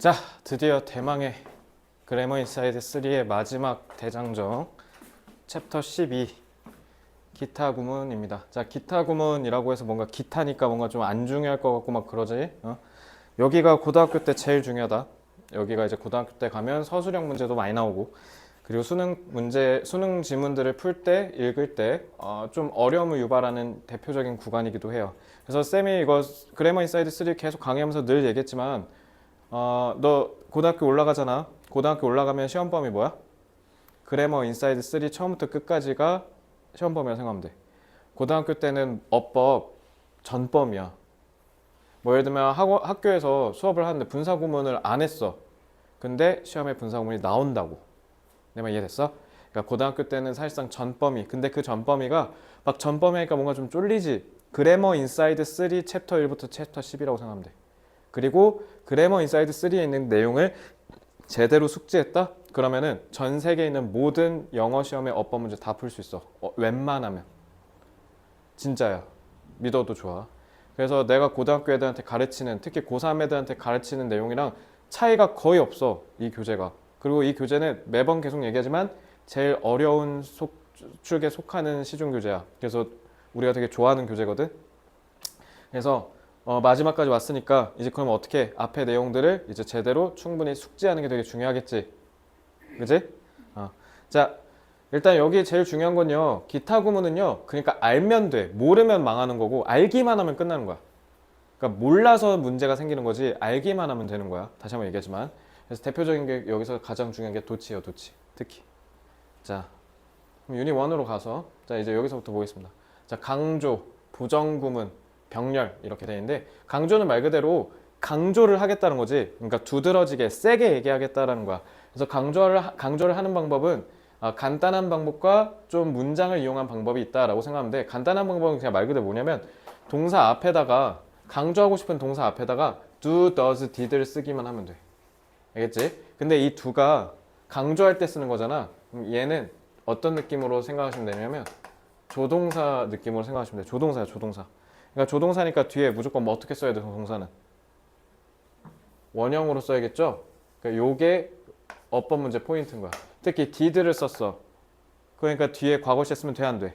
자, 드디어 대망의 그래머 인사이드 3의 마지막 대장정 챕터 12 기타 구문입니다. 자, 기타 구문이라고 해서 뭔가 기타니까 뭔가 좀 안 중요할 것 같고 막 그러지? 여기가 고등학교 때 제일 중요하다. 여기가 이제 고등학교 때 가면 서술형 문제도 많이 나오고, 그리고 수능 지문들을 풀 때, 읽을 때 좀 어려움을 유발하는 대표적인 구간이기도 해요. 그래서 쌤이 이거 그래머 인사이드 3 계속 강의하면서 늘 얘기했지만, 너 고등학교 올라가잖아. 고등학교 올라가면 시험 범위 뭐야? 그래머 인사이드 3 처음부터 끝까지가 시험 범위라 생각하면 돼. 고등학교 때는 어법 전범위야. 뭐 예를 들면 학교에서 수업을 하는데 분사구문을 안 했어. 근데 시험에 분사구문이 나온다고. 내 말 이해됐어? 그러니까 고등학교 때는 사실상 전범위. 근데 그 전범위가 막 전범위니까 뭔가 좀 쫄리지. 그래머 인사이드 3 챕터 1부터 챕터 10이라고 생각하면 돼. 그리고 그래머 인사이드 3에 있는 내용을 제대로 숙지했다? 그러면은 전 세계에 있는 모든 영어 시험의 어법 문제 다 풀 수 있어. 웬만하면. 진짜야. 믿어도 좋아. 그래서 내가 고등학교 애들한테 가르치는, 특히 고3 애들한테 가르치는 내용이랑 차이가 거의 없어. 이 교재가. 그리고 이 교재는 매번 계속 얘기하지만 제일 어려운 축에 속하는 시중 교재야. 그래서 우리가 되게 좋아하는 교재거든. 그래서 마지막까지 왔으니까 이제 그럼 어떻게 앞에 내용들을 이제 제대로 충분히 숙지하는 게 되게 중요하겠지. 그지? 자, 일단 여기 제일 중요한 건요. 기타 구문은요. 그러니까 알면 돼. 모르면 망하는 거고 알기만 하면 끝나는 거야. 그러니까 몰라서 문제가 생기는 거지 알기만 하면 되는 거야. 다시 한번 얘기하지만. 그래서 대표적인 게 여기서 가장 중요한 게 도치예요. 도치. 특히. 자, 그럼 유닛 1으로 가서 자 이제 여기서부터 보겠습니다. 자, 강조, 부정구문, 병렬 이렇게 되어 있는데 강조는 말 그대로 강조를 하겠다는 거지. 그러니까 두드러지게 세게 얘기하겠다라는 거야. 그래서 강조를 하는 방법은 간단한 방법과 좀 문장을 이용한 방법이 있다라고 생각하면 돼. 간단한 방법은 그냥 말 그대로 뭐냐면 동사 앞에다가 강조하고 싶은 동사 앞에다가 do, does, did를 쓰기만 하면 돼. 알겠지? 근데 이 do가 강조할 때 쓰는 거잖아. 그럼 얘는 어떤 느낌으로 생각하시면 되냐면 조동사 느낌으로 생각하시면 돼. 조동사야, 조동사. 그러니까 조동사니까 뒤에 무조건 뭐 어떻게 써야 돼, 동사는? 원형으로 써야겠죠? 그러니까 요게 어법 문제 포인트인 거야. 특히 did를 썼어. 그러니까 뒤에 과거 시 쓰면 돼, 안 돼?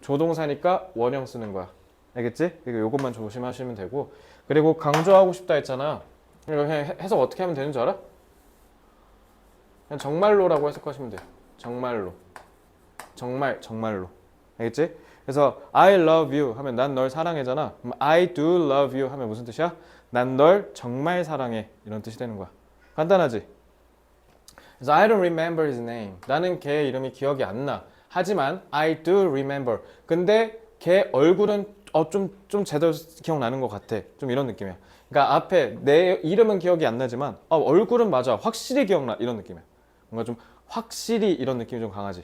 조동사니까 원형 쓰는 거야. 알겠지? 그러니까 요것만 조심하시면 되고. 그리고 강조하고 싶다 했잖아. 그냥 해석 어떻게 하면 되는 줄 알아? 그냥 정말로라고 해석하시면 돼. 정말로. 정말로. 알겠지? 그래서 I love you 하면 난 널 사랑해잖아. 그럼 I do love you 하면 무슨 뜻이야? 난 널 정말 사랑해. 이런 뜻이 되는 거야. 간단하지? 그래서 I don't remember his name. 나는 걔 이름이 기억이 안 나. 하지만 I do remember. 근데 걔 얼굴은 좀 제대로 기억나는 것 같아. 좀 이런 느낌이야. 그러니까 앞에 내 이름은 기억이 안 나지만 얼굴은 맞아. 확실히 기억나. 이런 느낌이야. 뭔가 좀 확실히 이런 느낌이 좀 강하지.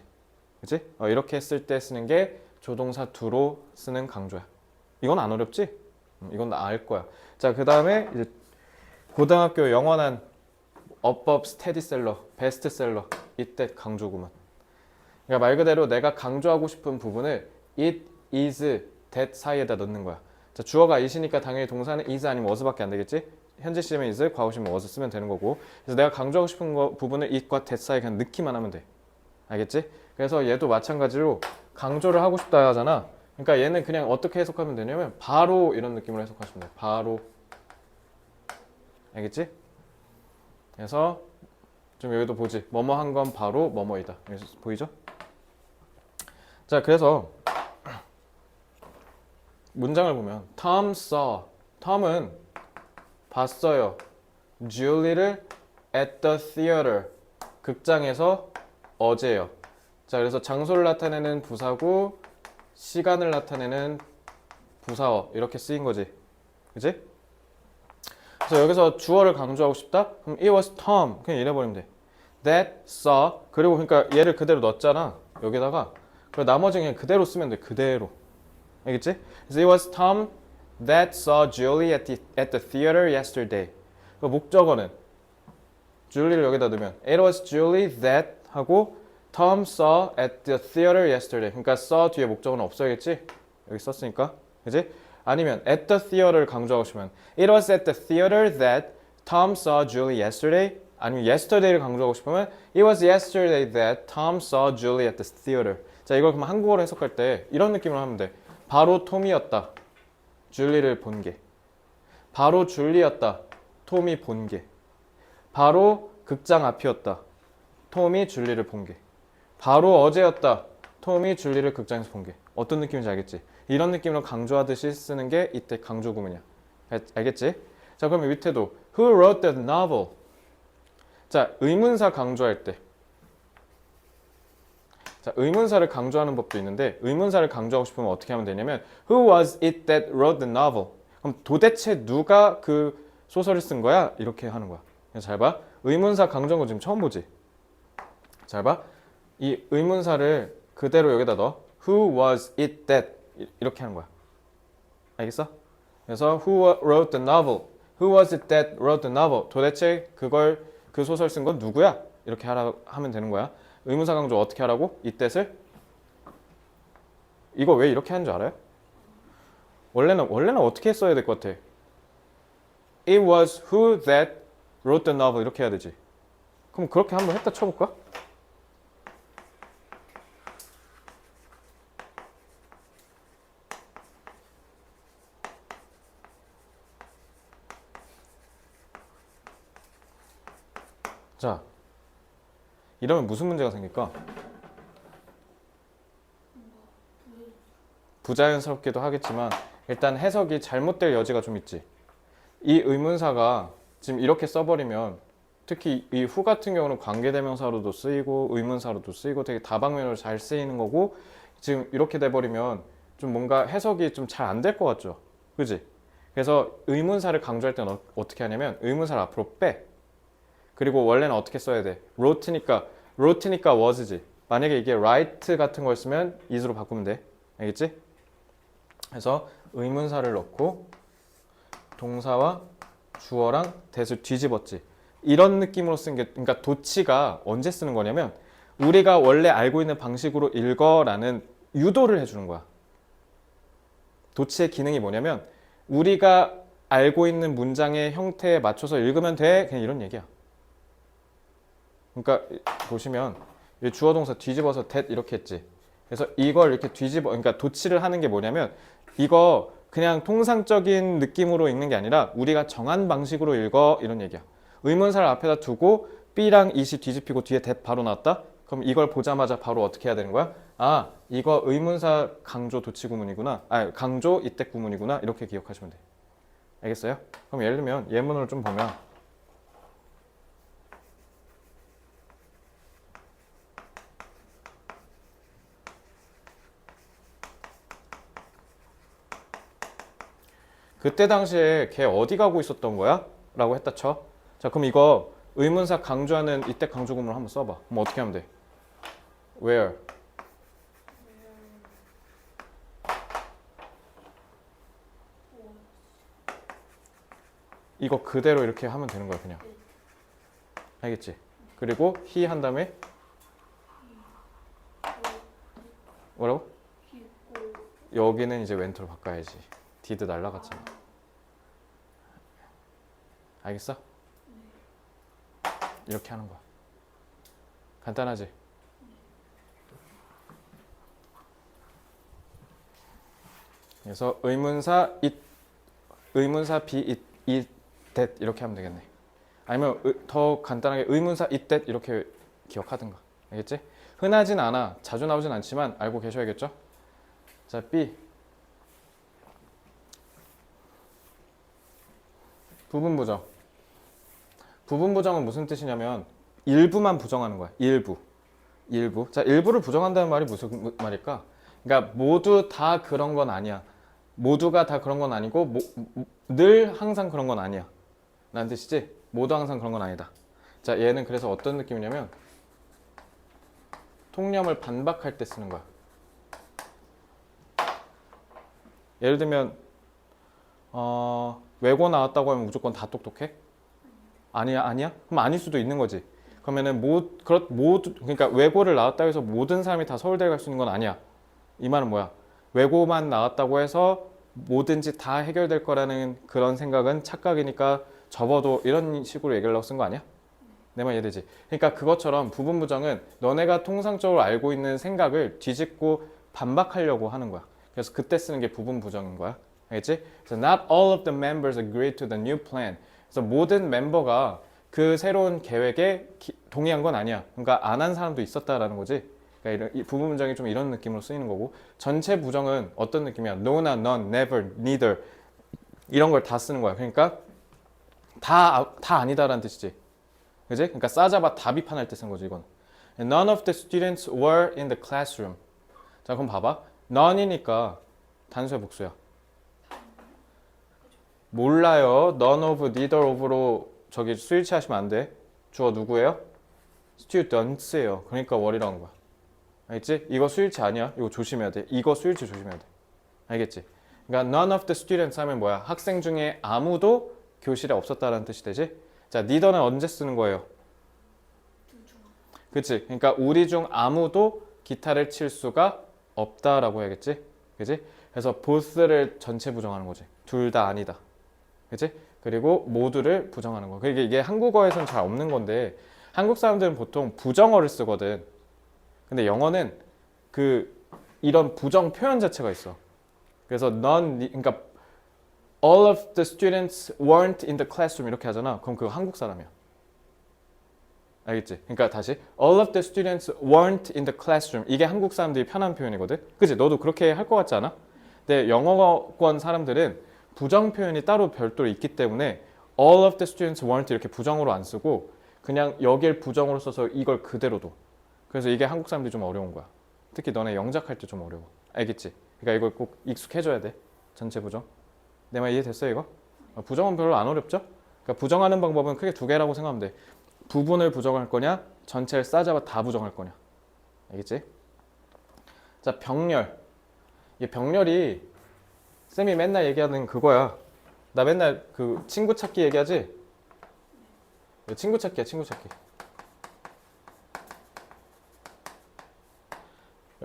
그치? 이렇게 했을 때 쓰는 게 조동사 do로 쓰는 강조야. 이건 안 어렵지? 이건 나 알 거야. 자, 그 다음에 이제 고등학교 영원한 어법 스테디셀러, 베스트셀러 이때 강조 구문. 그러니까 말 그대로 내가 강조하고 싶은 부분을 it, is, that 사이에다 넣는 거야. 자, 주어가 it이니까 당연히 동사는 is 아니면 was밖에 안 되겠지? 현재 시제면 is, 과거 시면 was 쓰면 되는 거고. 그래서 내가 강조하고 싶은 부분을 it과 that 사이에 그냥 넣기만 하면 돼. 알겠지? 그래서 얘도 마찬가지로 강조를 하고 싶다 하잖아. 그러니까 얘는 그냥 어떻게 해석하면 되냐면 바로 이런 느낌으로 해석하시면 돼. 바로. 알겠지? 그래서 좀 여기도 보지. 뭐뭐 한 건 바로 뭐뭐이다. 여기서 보이죠? 자, 그래서 문장을 보면 Tom saw. 톰은 봤어요. Julie를 at the theater. 극장에서 어제요. 자, 그래서 장소를 나타내는 부사고 시간을 나타내는 부사어 이렇게 쓰인 거지. 그치? 그래서 여기서 주어를 강조하고 싶다? 그럼 it was Tom. 그냥 이래버리면 돼. That saw. 그리고 그러니까 얘를 그대로 넣었잖아. 여기다가. 그리고 나머지는 그냥 그대로 쓰면 돼. 그대로. 알겠지? 그래서 it was Tom that saw Julie at the theater yesterday. 그 목적어는 Julie를 여기다 넣으면 it was Julie that 하고 Tom saw at the theater yesterday. 그러니까 saw 뒤에 목적어는 없어야겠지? 여기 썼으니까. 그지? 아니면 at the theater를 강조하고 싶으면 it was at the theater that Tom saw Julie yesterday. 아니면 yesterday를 강조하고 싶으면 It was yesterday that Tom saw Julie at the theater. 자, 이걸 그럼 한국어로 해석할 때 이런 느낌으로 하면 돼. 바로 톰이었다. 줄리를 본 게. 바로 줄리였다. 톰이 본 게. 바로 극장 앞이었다. 톰이 줄리를 본 게. 바로 어제였다. 톰이 줄리를 극장에서 본 게. 어떤 느낌인지 알겠지? 이런 느낌으로 강조하듯이 쓰는 게 이때 강조 구문이야. 알겠지? 자, 그러면 밑에도 Who wrote that novel? 자, 의문사 강조할 때. 자, 의문사를 강조하는 법도 있는데 의문사를 강조하고 싶으면 어떻게 하면 되냐면 Who was it that wrote the novel? 그럼 도대체 누가 그 소설을 쓴 거야? 이렇게 하는 거야. 잘 봐. 의문사 강조한 거 지금 처음 보지? 잘 봐. 이 의문사를 그대로 여기다 넣어. Who was it that? 이렇게 하는 거야. 알겠어? 그래서 Who wrote the novel? Who was it that wrote the novel? 도대체 그 소설 쓴 건 누구야? 이렇게 하면 되는 거야. 의문사 강조 어떻게 하라고? 이 뜻을? 이거 왜 이렇게 하는 줄 알아요? 원래는 어떻게 써야 될 것 같아? It was who that wrote the novel 이렇게 해야 되지. 그럼 그렇게 한번 했다 쳐볼까? 자, 이러면 무슨 문제가 생길까? 부자연스럽기도 하겠지만 일단 해석이 잘못될 여지가 좀 있지. 이 의문사가 지금 이렇게 써버리면 특히 이 후 같은 경우는 관계대명사로도 쓰이고 의문사로도 쓰이고 되게 다방면으로 잘 쓰이는 거고 지금 이렇게 돼버리면 좀 뭔가 해석이 좀 잘 안 될 것 같죠? 그지? 그래서 의문사를 강조할 때는 어떻게 하냐면 의문사를 앞으로 빼. 그리고 원래는 어떻게 써야 돼? wrote니까 was지. 만약에 이게 write 같은 걸 쓰면 is로 바꾸면 돼. 알겠지? 그래서 의문사를 넣고 동사와 주어랑 that을 뒤집었지. 이런 느낌으로 쓴 게 그러니까 도치가 언제 쓰는 거냐면 우리가 원래 알고 있는 방식으로 읽어라는 유도를 해주는 거야. 도치의 기능이 뭐냐면 우리가 알고 있는 문장의 형태에 맞춰서 읽으면 돼. 그냥 이런 얘기야. 그러니까 보시면 주어 동사 뒤집어서 that 이렇게 했지. 그래서 이걸 이렇게 그러니까 도치를 하는 게 뭐냐면 이거 그냥 통상적인 느낌으로 읽는 게 아니라 우리가 정한 방식으로 읽어 이런 얘기야. 의문사를 앞에다 두고 B랑 it이 뒤집히고 뒤에 that 바로 나왔다? 그럼 이걸 보자마자 바로 어떻게 해야 되는 거야? 아, 이거 의문사 강조 도치 구문이구나. 아, 강조 이때 구문이구나. 이렇게 기억하시면 돼. 알겠어요? 그럼 예를 들면 예문을 좀 보면 그때 당시에 걔 어디 가고 있었던 거야? 라고 했다 쳐. 자, 그럼 이거 의문사 강조하는 이때 강조 구문을 한번 써봐. 그럼 어떻게 하면 돼? Where? 이거 그대로 이렇게 하면 되는 거야, 그냥. 알겠지? 그리고 he 한 다음에 뭐라고? 여기는 이제 웬터로 바꿔야지. did 날라갔잖아. 알겠어? 이렇게 하는 거야. 간단하지? 그래서 의문사 it, 의문사 be it, that 이렇게 하면 되겠네. 아니면 더 간단하게 의문사 it, that 이렇게 기억하든가. 알겠지? 흔하진 않아. 자주 나오진 않지만 알고 계셔야겠죠? 자, B. 부분 부정. 부분 부정은 무슨 뜻이냐면 일부만 부정하는 거야. 일부. 자, 일부를 부정한다는 말이 무슨 말일까? 그러니까 모두 다 그런 건 아니야. 모두가 다 그런 건 아니고 늘 항상 그런 건 아니야. 라는 뜻이지? 모두 항상 그런 건 아니다. 자, 얘는 그래서 어떤 느낌이냐면 통념을 반박할 때 쓰는 거야. 예를 들면 외고 나왔다고 하면 무조건 다 똑똑해? 아니야? 그럼 아닐 수도 있는 거지. 그러면은 그러니까 외고를 나왔다고 해서 모든 사람이 다 서울대 갈 수 있는 건 아니야. 이 말은 뭐야? 외고만 나왔다고 해서 뭐든지 다 해결될 거라는 그런 생각은 착각이니까 접어도 이런 식으로 얘기하려고 쓴 거 아니야? 내 말 이해되지? 그러니까 그것처럼 부분 부정은 너네가 통상적으로 알고 있는 생각을 뒤집고 반박하려고 하는 거야. 그래서 그때 쓰는 게 부분 부정인 거야. 알겠지? 그래서 not all of the members agreed to the new plan. 그래서 모든 멤버가 그 새로운 계획에 동의한 건 아니야. 그러니까 안 한 사람도 있었다라는 거지. 그러니까 이 부분 부정이 좀 이런 느낌으로 쓰이는 거고, 전체 부정은 어떤 느낌이야? no나 none, never, neither 이런 걸 다 쓰는 거야. 그러니까 다 아니다라는 뜻이지. 그지? 그러니까 싸잡아 다 비판할 때 쓴 거지 이건. None of the students were in the classroom. 자 그럼 봐봐. none이니까 단수야 복수야? 몰라요. none of, neither of로 저기 스위치 하시면 안 돼. 주어 누구예요? students예요. 그러니까 were라는 거야. 알겠지? 이거 스위치 아니야. 이거 조심해야 돼. 이거 스위치 조심해야 돼. 알겠지? 그러니까 none of the students 하면 뭐야? 학생 중에 아무도 교실에 없었다라는 뜻이 되지? 자, neither는 언제 쓰는 거예요? 그치? 그러니까 우리 중 아무도 기타를 칠 수가 없다라고 해야겠지? 그치? 그래서 both를 전체 부정하는 거지. 둘 다 아니다. 그치? 그리고 모두를 부정하는 거. 그러니까 이게 한국어에서는 잘 없는 건데 한국 사람들은 보통 부정어를 쓰거든. 근데 영어는 이런 부정 표현 자체가 있어. 그래서 그러니까 all of the students weren't in the classroom 이렇게 하잖아. 그럼 그거 한국 사람이야. 알겠지? 그러니까 다시 all of the students weren't in the classroom 이게 한국 사람들이 편한 표현이거든. 그치? 너도 그렇게 할 것 같지 않아? 근데 영어권 사람들은 부정 표현이 따로 별도로 있기 때문에 all of the students weren't 이렇게 부정으로 안 쓰고 그냥 여길 부정으로 써서 이걸 그대로 둬. 그래서 이게 한국 사람들이 좀 어려운 거야. 특히 너네 영작할 때 좀 어려워. 알겠지? 그러니까 이걸 꼭 익숙해져야 돼. 전체 부정. 내 말 이해됐어요 이거? 부정은 별로 안 어렵죠? 그러니까 부정하는 방법은 크게 두 개라고 생각하면 돼. 부분을 부정할 거냐, 전체를 싸잡아 다 부정할 거냐. 알겠지? 자, 병렬. 이 병렬이 쌤이 맨날 얘기하는 그거야. 나 맨날 그 친구 찾기 얘기하지? 친구 찾기야, 친구 찾기.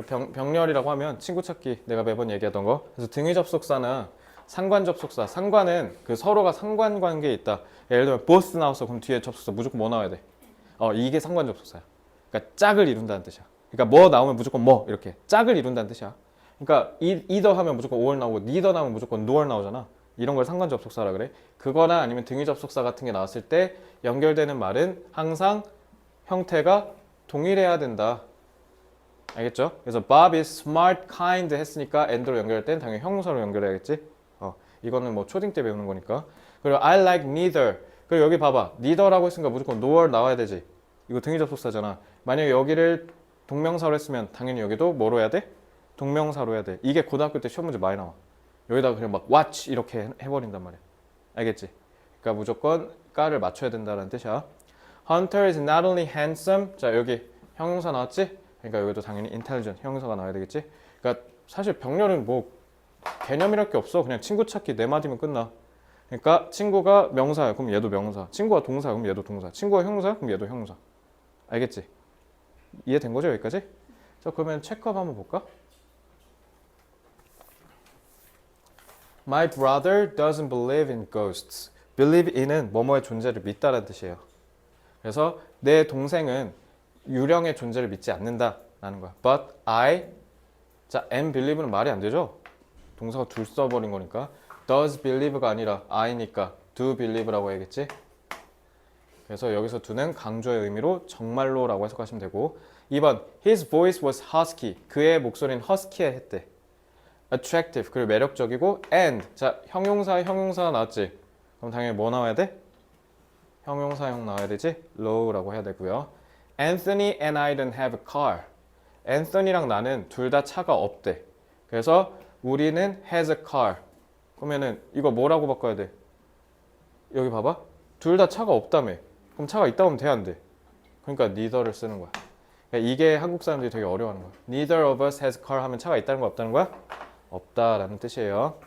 병렬이라고 하면 친구 찾기 내가 매번 얘기하던 거. 그래서 등위 접속사나 상관 접속사. 상관은 그 서로가 상관관계에 있다. 예를 들면 both 나왔어. 그럼 뒤에 접속사 무조건 뭐 나와야 돼? 이게 상관 접속사야. 그러니까 짝을 이룬다는 뜻이야. 그러니까 뭐 나오면 무조건 뭐 이렇게 짝을 이룬다는 뜻이야. 그러니까 either 하면 무조건 or 나오고 neither 나오면 무조건 nor 나오잖아. 이런 걸 상관 접속사라 그래. 그거나 아니면 등위 접속사 같은 게 나왔을 때 연결되는 말은 항상 형태가 동일해야 된다. 알겠죠? 그래서 Bob is smart, kind 했으니까 and로 연결할 땐 당연히 형용사로 연결해야겠지? 이거는 뭐 초딩 때 배우는 거니까. 그리고 I like neither. 그리고 여기 봐봐. neither라고 했으니까 무조건 nor 나와야 되지. 이거 등위 접속사잖아. 만약에 여기를 동명사로 했으면 당연히 여기도 뭐로 해야 돼? 동명사로 해야 돼. 이게 고등학교 때 시험 문제 많이 나와. 여기다가 그냥 막 watch 이렇게 해버린단 말이야. 알겠지? 그러니까 무조건 까를 맞춰야 된다는 뜻이야. Hunter is not only handsome. 자, 여기 형용사 나왔지? 그러니까 여기도 당연히 intelligent 형용사가 나와야 되겠지? 그러니까 사실 병렬은 뭐 개념이랄 게 없어. 그냥 친구 찾기 네 마디면 끝나. 그러니까 친구가 명사야. 그럼 얘도 명사. 친구가 동사. 그럼 얘도 동사. 친구가 형사. 그럼 얘도 형사. 알겠지? 이해된 거죠? 여기까지? 자, 그러면 체크업 한번 볼까? My brother doesn't believe in ghosts. Believe in은 뭐뭐의 존재를 믿다라는 뜻이에요. 그래서 내 동생은 유령의 존재를 믿지 않는다라는 거야. But I, 자, and believe는 말이 안 되죠? 동사가 둘 써버린 거니까 does believe가 아니라 I니까 do believe라고 해야겠지? 그래서 여기서 do는 강조의 의미로 정말로라고 해석하시면 되고 2번 His voice was husky. 그의 목소리는 husky했대. attractive, 그리고 매력적이고 and, 자, 형용사 나왔지? 그럼 당연히 뭐 나와야 돼? 형용사형 나와야 되지? low라고 해야 되고요. Anthony and I don't have a car. 앤서니랑 나는 둘 다 차가 없대. 그래서 우리는 has a car. 그러면은 이거 뭐라고 바꿔야 돼? 여기 봐봐. 둘 다 차가 없다며. 그럼 차가 있다고 하면 돼, 안 돼? 그러니까 neither를 쓰는 거야. 그러니까 이게 한국 사람들이 되게 어려워하는 거야. Neither of us has a car 하면 차가 있다는 거야, 없다는 거야? 없다라는 뜻이에요.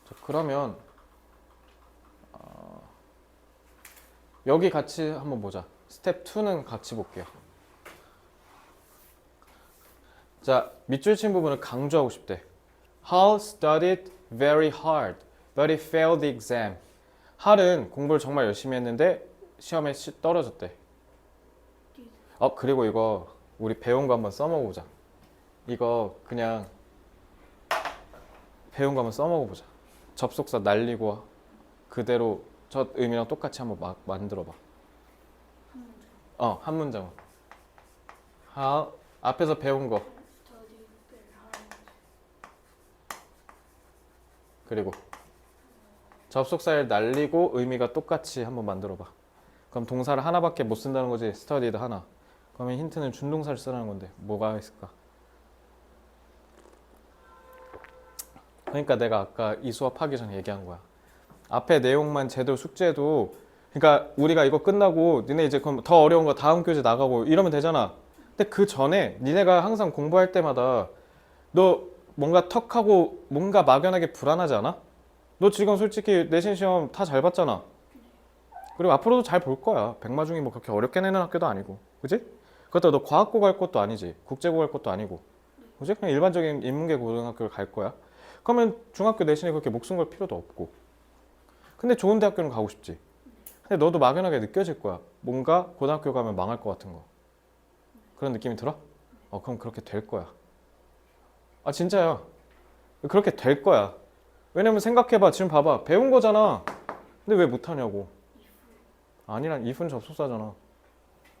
자, 그러면 여기 같이 한번 보자. 스텝 2는 같이 볼게요. 자, 밑줄 친 부분을 강조하고 싶대. Hal studied very hard, but he failed the exam. 할은 공부를 정말 열심히 했는데 시험에 떨어졌대. 그리고 이거 우리 배운 거 한번 써먹어보자. 이거 그냥 배운 거 한번 써먹어보자. 접속사 날리고 그대로 저 의미랑 똑같이 한번 만들어봐. 한 문장. 앞에서 배운 거. 그리고 접속사를 날리고 의미가 똑같이 한번 만들어봐. 그럼 동사를 하나밖에 못 쓴다는 거지. studied 하나. 그러면 힌트는 준동사를 쓰라는 건데 뭐가 있을까? 그러니까 내가 아까 이 수업 하기 전에 얘기한 거야. 앞에 내용만 제대로 숙제해도, 그러니까 우리가 이거 끝나고 니네 이제 그럼 더 어려운 거 다음 교재 나가고 이러면 되잖아. 근데 그 전에 니네가 항상 공부할 때마다 너 뭔가 턱하고 뭔가 막연하게 불안하지 않아? 너 지금 솔직히 내신 시험 다 잘 봤잖아. 그리고 앞으로도 잘 볼 거야. 백마중이 뭐 그렇게 어렵게 내는 학교도 아니고, 그지? 그렇다고 너 과학고 갈 것도 아니지, 국제고 갈 것도 아니고, 그지? 그냥 일반적인 인문계 고등학교를 갈 거야. 그러면 중학교 내신에 그렇게 목숨 걸 필요도 없고. 근데 좋은 대학교는 가고 싶지. 근데 너도 막연하게 느껴질 거야. 뭔가 고등학교 가면 망할 것 같은 거. 그런 느낌이 들어? 그럼 그렇게 될 거야. 진짜야. 그렇게 될 거야. 왜냐면 생각해봐. 지금 봐봐. 배운 거잖아. 근데 왜 못하냐고. 아니란 if은 접속사잖아.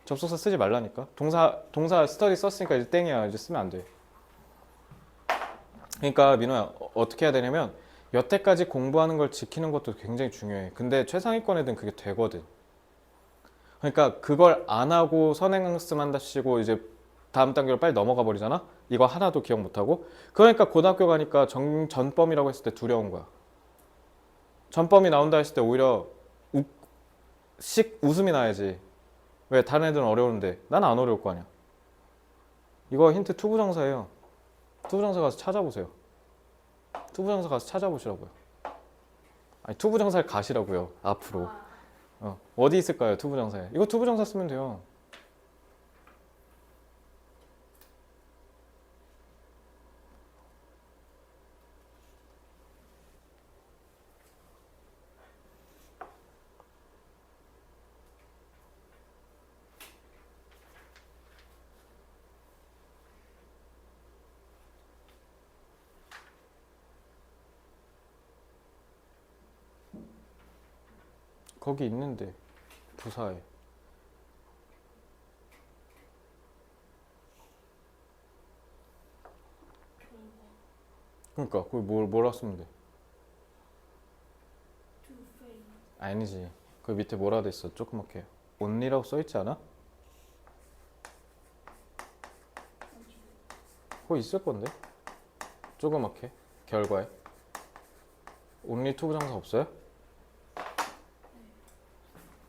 접속사 쓰지 말라니까. 동사 study 썼으니까 이제 땡이야. 이제 쓰면 안 돼. 그러니까 민호야, 어떻게 해야 되냐면 여태까지 공부하는 걸 지키는 것도 굉장히 중요해. 근데 최상위권 애들은 그게 되거든. 그러니까 그걸 안 하고 선행학습한다시고 이제 다음 단계로 빨리 넘어가 버리잖아. 이거 하나도 기억 못하고. 그러니까 고등학교 가니까 전범이라고 했을 때 두려운 거야. 전범이 나온다 했을 때 오히려 웃음이 나야지. 왜? 다른 애들은 어려운데 난 안 어려울 거 아니야. 이거 힌트 투부정사예요. 투부정사 가서 찾아보세요. 투부정사 가서 찾아보시라고요. 아니, 투부정사를 가시라고요. 앞으로. 어디 있을까요? 투부정사에. 이거 투부정사 쓰면 돼요. 거기 있는데 부사에. 그러니까 거기 뭐라 쓰면 돼? 아니지. 그 밑에 뭐라 돼 있어? 조그맣게 only라고 써 있지 않아? 그거 있을 건데? 조그맣게 결과에 only 투부정사 없어요?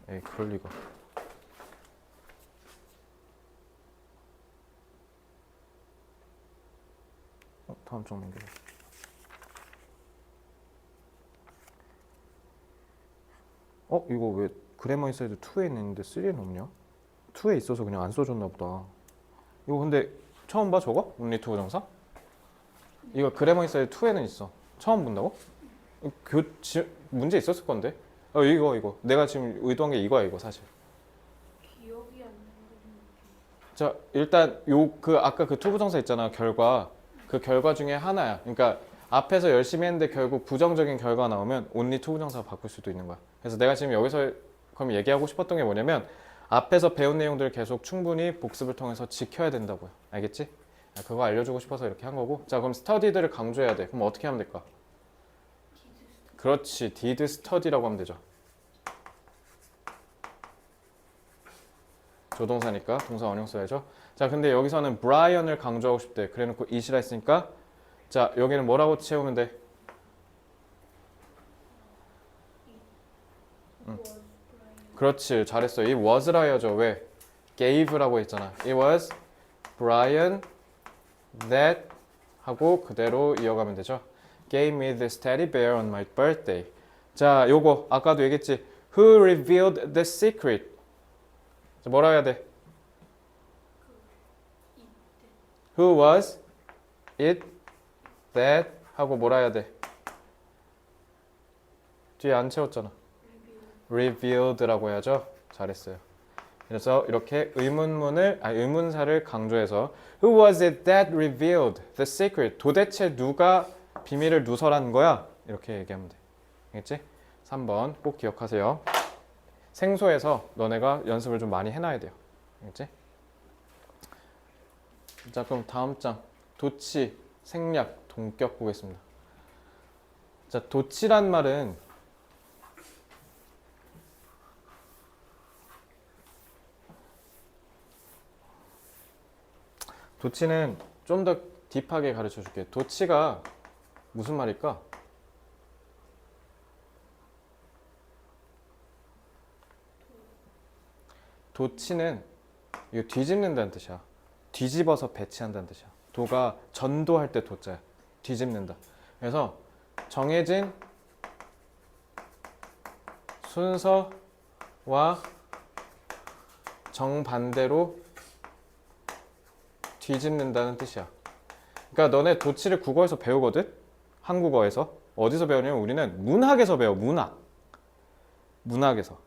에이, 그럴 리가. 다음 장 넘겨봐. 이거 왜 그래머 인사이드 2에 있는데 3에는 없냐? 2에 있어서 그냥 안 써줬나 보다. 이거 근데 처음 봐 저거? only 투부정사? 이거 그래머 인사이드 2에는 있어. 처음 본다고? 문제 있었을 건데. 이거 내가 지금 의도한 게 이거야. 이거 사실. 기억이 안 나는. 자, 일단 아까 그 투부정사 있잖아. 결과. 그 결과 중에 하나야. 그러니까 앞에서 열심히 했는데 결국 부정적인 결과가 나오면 only 투부정사가 바꿀 수도 있는 거야. 그래서 내가 지금 여기서 그럼 얘기하고 싶었던 게 뭐냐면 앞에서 배운 내용들을 계속 충분히 복습을 통해서 지켜야 된다고요. 알겠지? 그거 알려주고 싶어서 이렇게 한 거고. 자, 그럼 study들을 강조해야 돼. 그럼 어떻게 하면 될까? 그렇지. did study라고 하면 되죠. 조동사니까 동사 원형 써야죠. 자, 근데 여기서는 브라이언을 강조하고 싶대. 그래놓고 it이라 했으니까 자, 여기는 뭐라고 채우면 돼? 그렇지. 잘했어. 이 was라 해야죠. 왜? gave라고 했잖아. It was Brian that 하고 그대로 이어가면 되죠. Gave me this teddy bear on my birthday. 자, 요거 아까도 얘기했지. Who revealed the secret? 자, 뭐라 해야 돼? Who was it that 하고 뭐라 해야 돼? 뒤에 안 채웠잖아. revealed라고 해야죠. 잘했어요. 그래서 이렇게 의문사를 강조해서 Who was it that revealed the secret? 도대체 누가 비밀을 누설한 거야? 이렇게 얘기하면 돼. 알겠지? 3번 꼭 기억하세요. 생소해서 너네가 연습을 좀 많이 해놔야 돼요. 알겠지? 자, 그럼 다음 장 도치, 생략, 동격 보겠습니다. 자, 도치란 말은 도치는 좀 더 딥하게 가르쳐 줄게. 도치가 무슨 말일까? 도치는 이거 뒤집는다는 뜻이야. 뒤집어서 배치한다는 뜻이야. 도가 전도할 때 도자야. 뒤집는다. 그래서 정해진 순서와 정반대로 뒤집는다는 뜻이야. 그러니까 너네 도치를 국어에서 배우거든? 한국어에서. 어디서 배우냐면 우리는 문학에서 배워. 문학에서.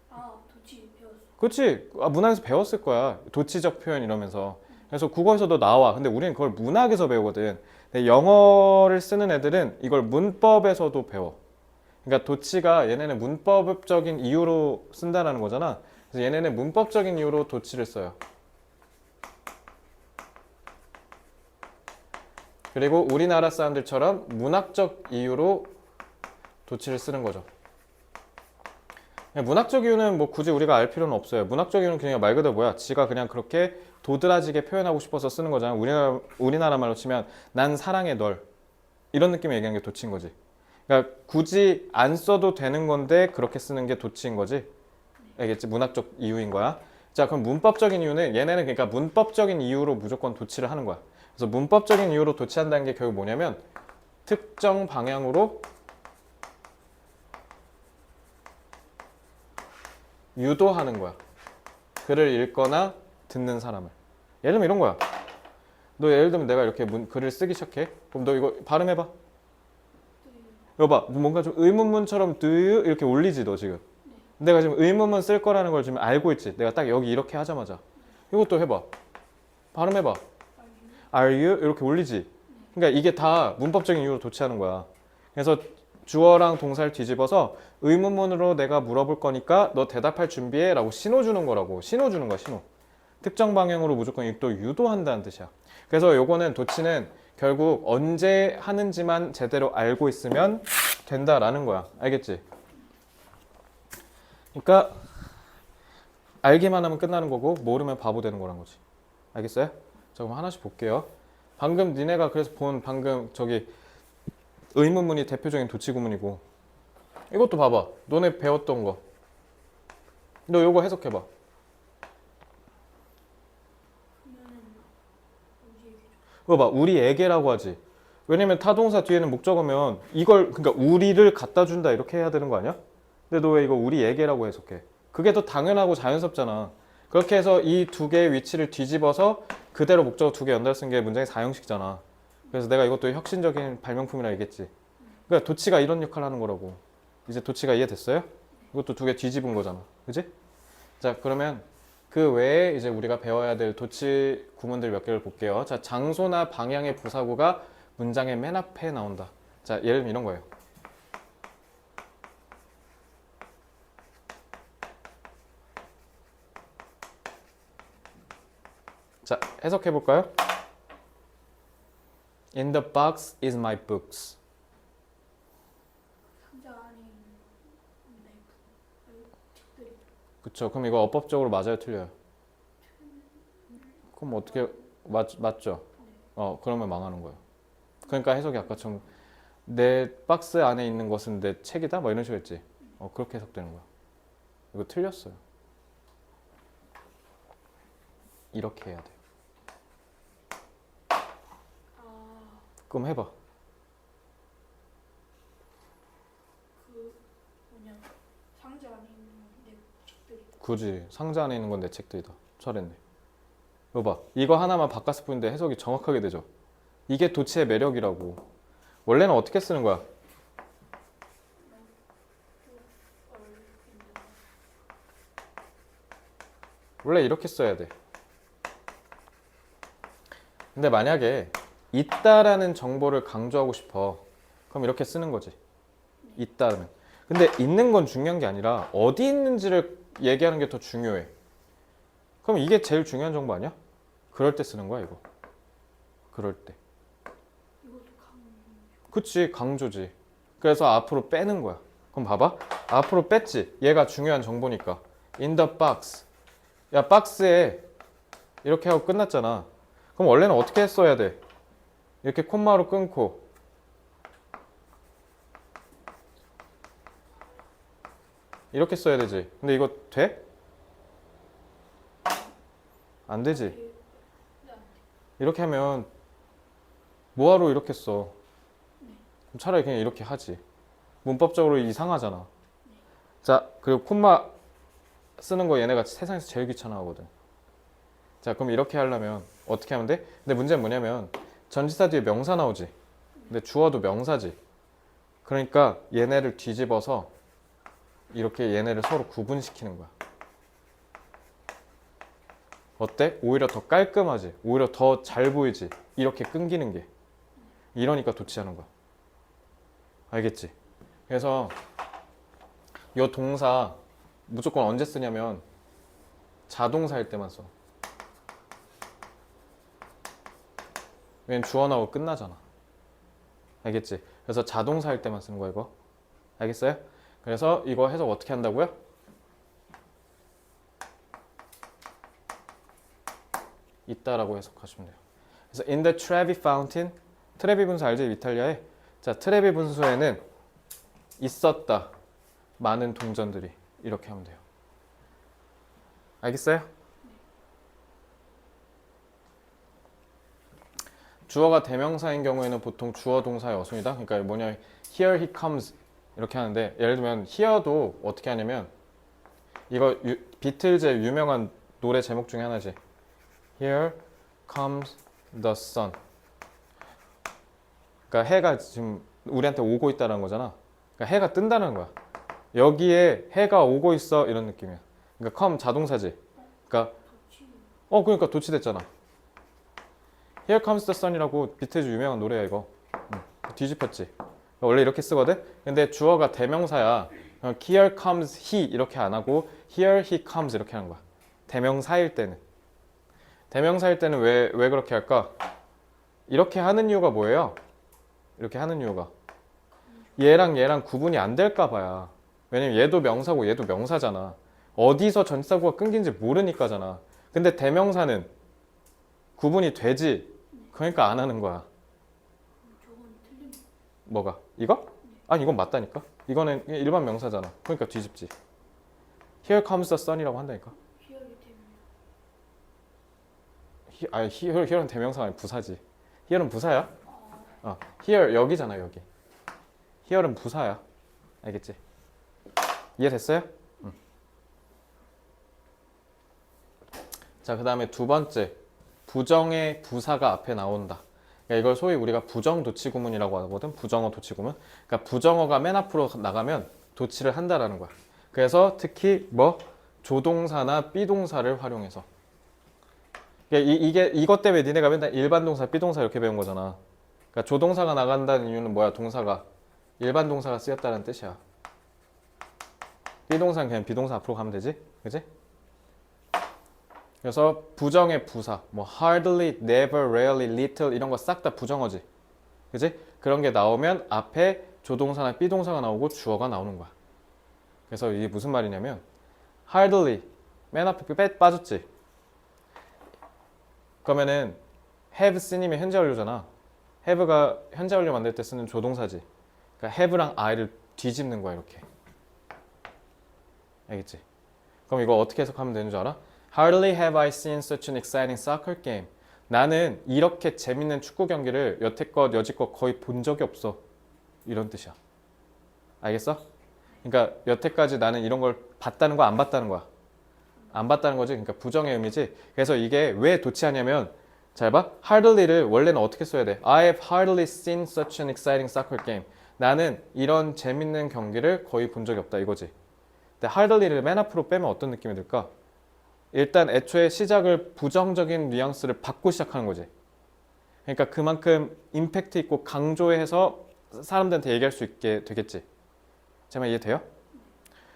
아, 도치 배웠어. 그렇지. 문학에서 배웠을 거야. 도치적 표현 이러면서. 그래서 국어에서도 나와. 근데 우리는 그걸 문학에서 배우거든. 근데 영어를 쓰는 애들은 이걸 문법에서도 배워. 그러니까 도치가 얘네는 문법적인 이유로 쓴다라는 거잖아. 그래서 얘네는 문법적인 이유로 도치를 써요. 그리고 우리나라 사람들처럼 문학적 이유로 도치를 쓰는 거죠. 문학적 이유는 뭐 굳이 우리가 알 필요는 없어요. 문학적 이유는 그냥 말 그대로 뭐야? 지가 그냥 그렇게 도드라지게 표현하고 싶어서 쓰는 거잖아. 우리나라 말로 치면 난 사랑해 널. 이런 느낌을 얘기하는 게 도치인 거지. 그러니까 굳이 안 써도 되는 건데 그렇게 쓰는 게 도치인 거지. 알겠지? 문학적 이유인 거야. 자, 그럼 문법적인 이유는 얘네는 그러니까 문법적인 이유로 무조건 도치를 하는 거야. 그래서 문법적인 이유로 도치한다는 게 결국 뭐냐면 특정 방향으로 유도하는 거야. 글을 읽거나 듣는 사람을. 예를 들면 이런 거야. 너 예를 들면 내가 이렇게 글을 쓰기 시작해. 그럼 너 이거 발음해봐. 이거 봐. 뭔가 좀 의문문처럼 do you 이렇게 올리지 너 지금. 내가 지금 의문문 쓸 거라는 걸 지금 알고 있지. 내가 딱 여기 이렇게 하자마자. 이것도 해봐. 발음해봐. Are you? 이렇게 올리지. 그러니까 이게 다 문법적인 이유로 도치하는 거야. 그래서 주어랑 동사를 뒤집어서 의문문으로 내가 물어볼 거니까 너 대답할 준비해 라고 신호 주는 거라고. 신호 주는 거야, 신호. 특정 방향으로 무조건 또 유도한다는 뜻이야. 그래서 요거는 도치는 결국 언제 하는지만 제대로 알고 있으면 된다라는 거야. 알겠지? 그러니까 알기만 하면 끝나는 거고 모르면 바보 되는 거란 거지. 알겠어요? 자, 그럼 하나씩 볼게요. 방금 니네가 그래서 본 방금 저기 의문문이 대표적인 도치 구문이고 이것도 봐봐. 너네 배웠던 거. 너 요거 해석해봐. 이거 봐. 우리에게라고 하지. 왜냐면 타동사 뒤에는 목적어면 이걸 그러니까 우리를 갖다 준다 이렇게 해야 되는 거 아니야? 근데 너 왜 이거 우리에게라고 해석해? 그게 더 당연하고 자연스럽잖아. 그렇게 해서 이 두 개의 위치를 뒤집어서 그대로 목적어 두 개 연달아 쓴 게 문장의 4형식이잖아. 그래서 내가 이것도 혁신적인 발명품이라 얘기했지. 그러니까 도치가 이런 역할을 하는 거라고. 이제 도치가 이해됐어요? 이것도 두 개 뒤집은 거잖아. 그지? 자, 그러면 그 외에 이제 우리가 배워야 될 도치 구문들 몇 개를 볼게요. 자, 장소나 방향의 부사구가 문장의 맨 앞에 나온다. 자, 예를 들면 이런 거예요. 자, 해석해 볼까요? In the box is my books. 상자 안에 있는 책들이. 그쵸? 그럼 이거 어법적으로 맞아요, 틀려요? 그럼 어떻게 맞죠? 그러면 망하는 거예요. 그러니까 해석이 아까처럼 내 박스 안에 있는 것은 내 책이다? 뭐 이런 식으로 했지. 그렇게 해석되는 거야. 이거 틀렸어요. 이렇게 해야 돼. 그럼 해봐. 상자 안에 있는 내 책들이. 굳이 상자 안에 있는 건 내 책들이다. 잘했네. 이거 봐. 이거 하나만 바꿨을 뿐인데 해석이 정확하게 되죠. 이게 도치의 매력이라고. 원래는 어떻게 쓰는 거야? 원래 이렇게 써야 돼. 근데 만약에 있다라는 정보를 강조하고 싶어. 그럼 이렇게 쓰는 거지. 있다면. 근데 있는 건 중요한 게 아니라 어디 있는지를 얘기하는 게 더 중요해. 그럼 이게 제일 중요한 정보 아니야? 그럴 때 쓰는 거야, 이거. 그럴 때. 이것도 강조. 그치, 강조지. 그래서 앞으로 빼는 거야. 그럼 봐봐. 앞으로 뺐지. 얘가 중요한 정보니까. In the box. 야, 박스에 이렇게 하고 끝났잖아. 그럼 원래는 어떻게 써야 돼? 이렇게 콤마로 끊고 이렇게 써야 되지. 근데 이거 돼? 안 되지. 네, 안 돼. 이렇게 하면 뭐하러 이렇게 써? 그럼 차라리 그냥 이렇게 하지. 문법적으로 이상하잖아. 자, 그리고 콤마 쓰는 거 얘네가 세상에서 제일 귀찮아하거든. 자, 그럼 이렇게 하려면 어떻게 하면 돼? 근데 문제는 뭐냐면 전치사 뒤에 명사 나오지. 근데 주어도 명사지. 그러니까 얘네를 뒤집어서 이렇게 얘네를 서로 구분시키는 거야. 어때? 오히려 더 깔끔하지. 오히려 더 잘 보이지. 이렇게 끊기는 게. 이러니까 도치하는 거야. 알겠지? 그래서 이 동사 무조건 언제 쓰냐면 자동사일 때만 써. 왜냐면 주어 나오고 끝나잖아. 알겠지? 그래서 자동사일 때만 쓰는 거야, 이거. 알겠어요? 그래서 이거 해석 어떻게 한다고요? 있다라고 해석하시면 돼요. 그래서 in the Trevi Fountain, 트레비 분수 알지? 이탈리아에. 자, 트레비 분수에는 있었다. 많은 동전들이. 이렇게 하면 돼요. 알겠어요? 주어가 대명사인 경우에는 보통 주어 동사의 어순이다. 그러니까 뭐냐, here he comes 이렇게 하는데, 예를 들면 here도 어떻게 하냐면 이거 비틀즈의 유명한 노래 제목 중에 하나지. Here comes the sun. 그러니까 해가 지금 우리한테 오고 있다는 거잖아. 그러니까 해가 뜬다는 거야. 여기에 해가 오고 있어 이런 느낌이야. 그러니까 come 자동사지. 그러니까 도치. 그러니까 도치됐잖아. Here comes the sun이라고 비틀즈 유명한 노래야 이거. 뒤집혔지. 그러니까 원래 이렇게 쓰거든. 근데 주어가 대명사야. Here comes he 이렇게 안 하고 here he comes 이렇게 하는 거야. 대명사일 때는. 대명사일 때는 왜 그렇게 할까? 이렇게 하는 이유가 뭐예요? 이렇게 하는 이유가 얘랑 구분이 안 될까 봐야. 왜냐면 얘도 명사고 얘도 명사잖아. 어디서 전치사구가 끊긴지 모르니까잖아. 근데 대명사는 구분이 되지. 그러니까 안 하는 거야. 저건 틀린. 뭐가? 이거? 아니 이건 맞다니까. 이거는 일반 명사잖아. 그러니까 뒤집지. Here comes the sun이라고 한다니까. 희열이 되면. here는 대명사가 아니 부사지. here는 부사야. here 여기잖아 여기. here는 부사야. 알겠지? 이해됐어요? 응. 자, 그 다음에 두 번째. 부정의 부사가 앞에 나온다. 그러니까 이걸 소위 우리가 부정 도치 구문이라고 하거든. 부정어 도치 구문. 그러니까 부정어가 맨 앞으로 나가면 도치를 한다라는 거야. 그래서 특히 뭐 조동사나 비동사를 활용해서. 그러니까 이것 때문에 니네가 맨날 일반 동사, 비동사 이렇게 배운 거잖아. 그러니까 조동사가 나간다는 이유는 뭐야? 동사가 일반 동사가 쓰였다는 뜻이야. 비동사는 그냥 비동사 앞으로 가면 되지, 그지? 그래서 부정의 부사, 뭐 hardly, never, rarely, little 이런 거 싹 다 부정어지, 그지? 그런 게 나오면 앞에 조동사나 비동사가 나오고 주어가 나오는 거야. 그래서 이게 무슨 말이냐면 hardly 맨 앞에 빠졌지. 그러면은 have 쓰님이 현재 완료잖아. have가 현재 완료 만들 때 쓰는 조동사지. 그러니까 have랑 I를 뒤집는 거야 이렇게. 알겠지? 그럼 이거 어떻게 해석하면 되는 줄 알아? Hardly have I seen such an exciting soccer game. 나는 이렇게 재밌는 축구 경기를 여태껏 거의 본 적이 없어. 이런 뜻이야. 알겠어? 그러니까 여태까지 나는 이런 걸 봤다는 거야, 안 봤다는 거야? 안 봤다는 거지. 그러니까 부정의 의미지. 그래서 이게 왜 도치하냐면 잘 봐. hardly를 원래는 어떻게 써야 돼? I have hardly seen such an exciting soccer game. 나는 이런 재밌는 경기를 거의 본 적이 없다 이거지. 근데 hardly를 맨 앞으로 빼면 어떤 느낌이 들까? 일단 애초에 시작을 부정적인 뉘앙스를 받고 시작하는 거지. 그러니까 그만큼 임팩트 있고 강조해서 사람들한테 얘기할 수 있게 되겠지. 제 말 이해돼요?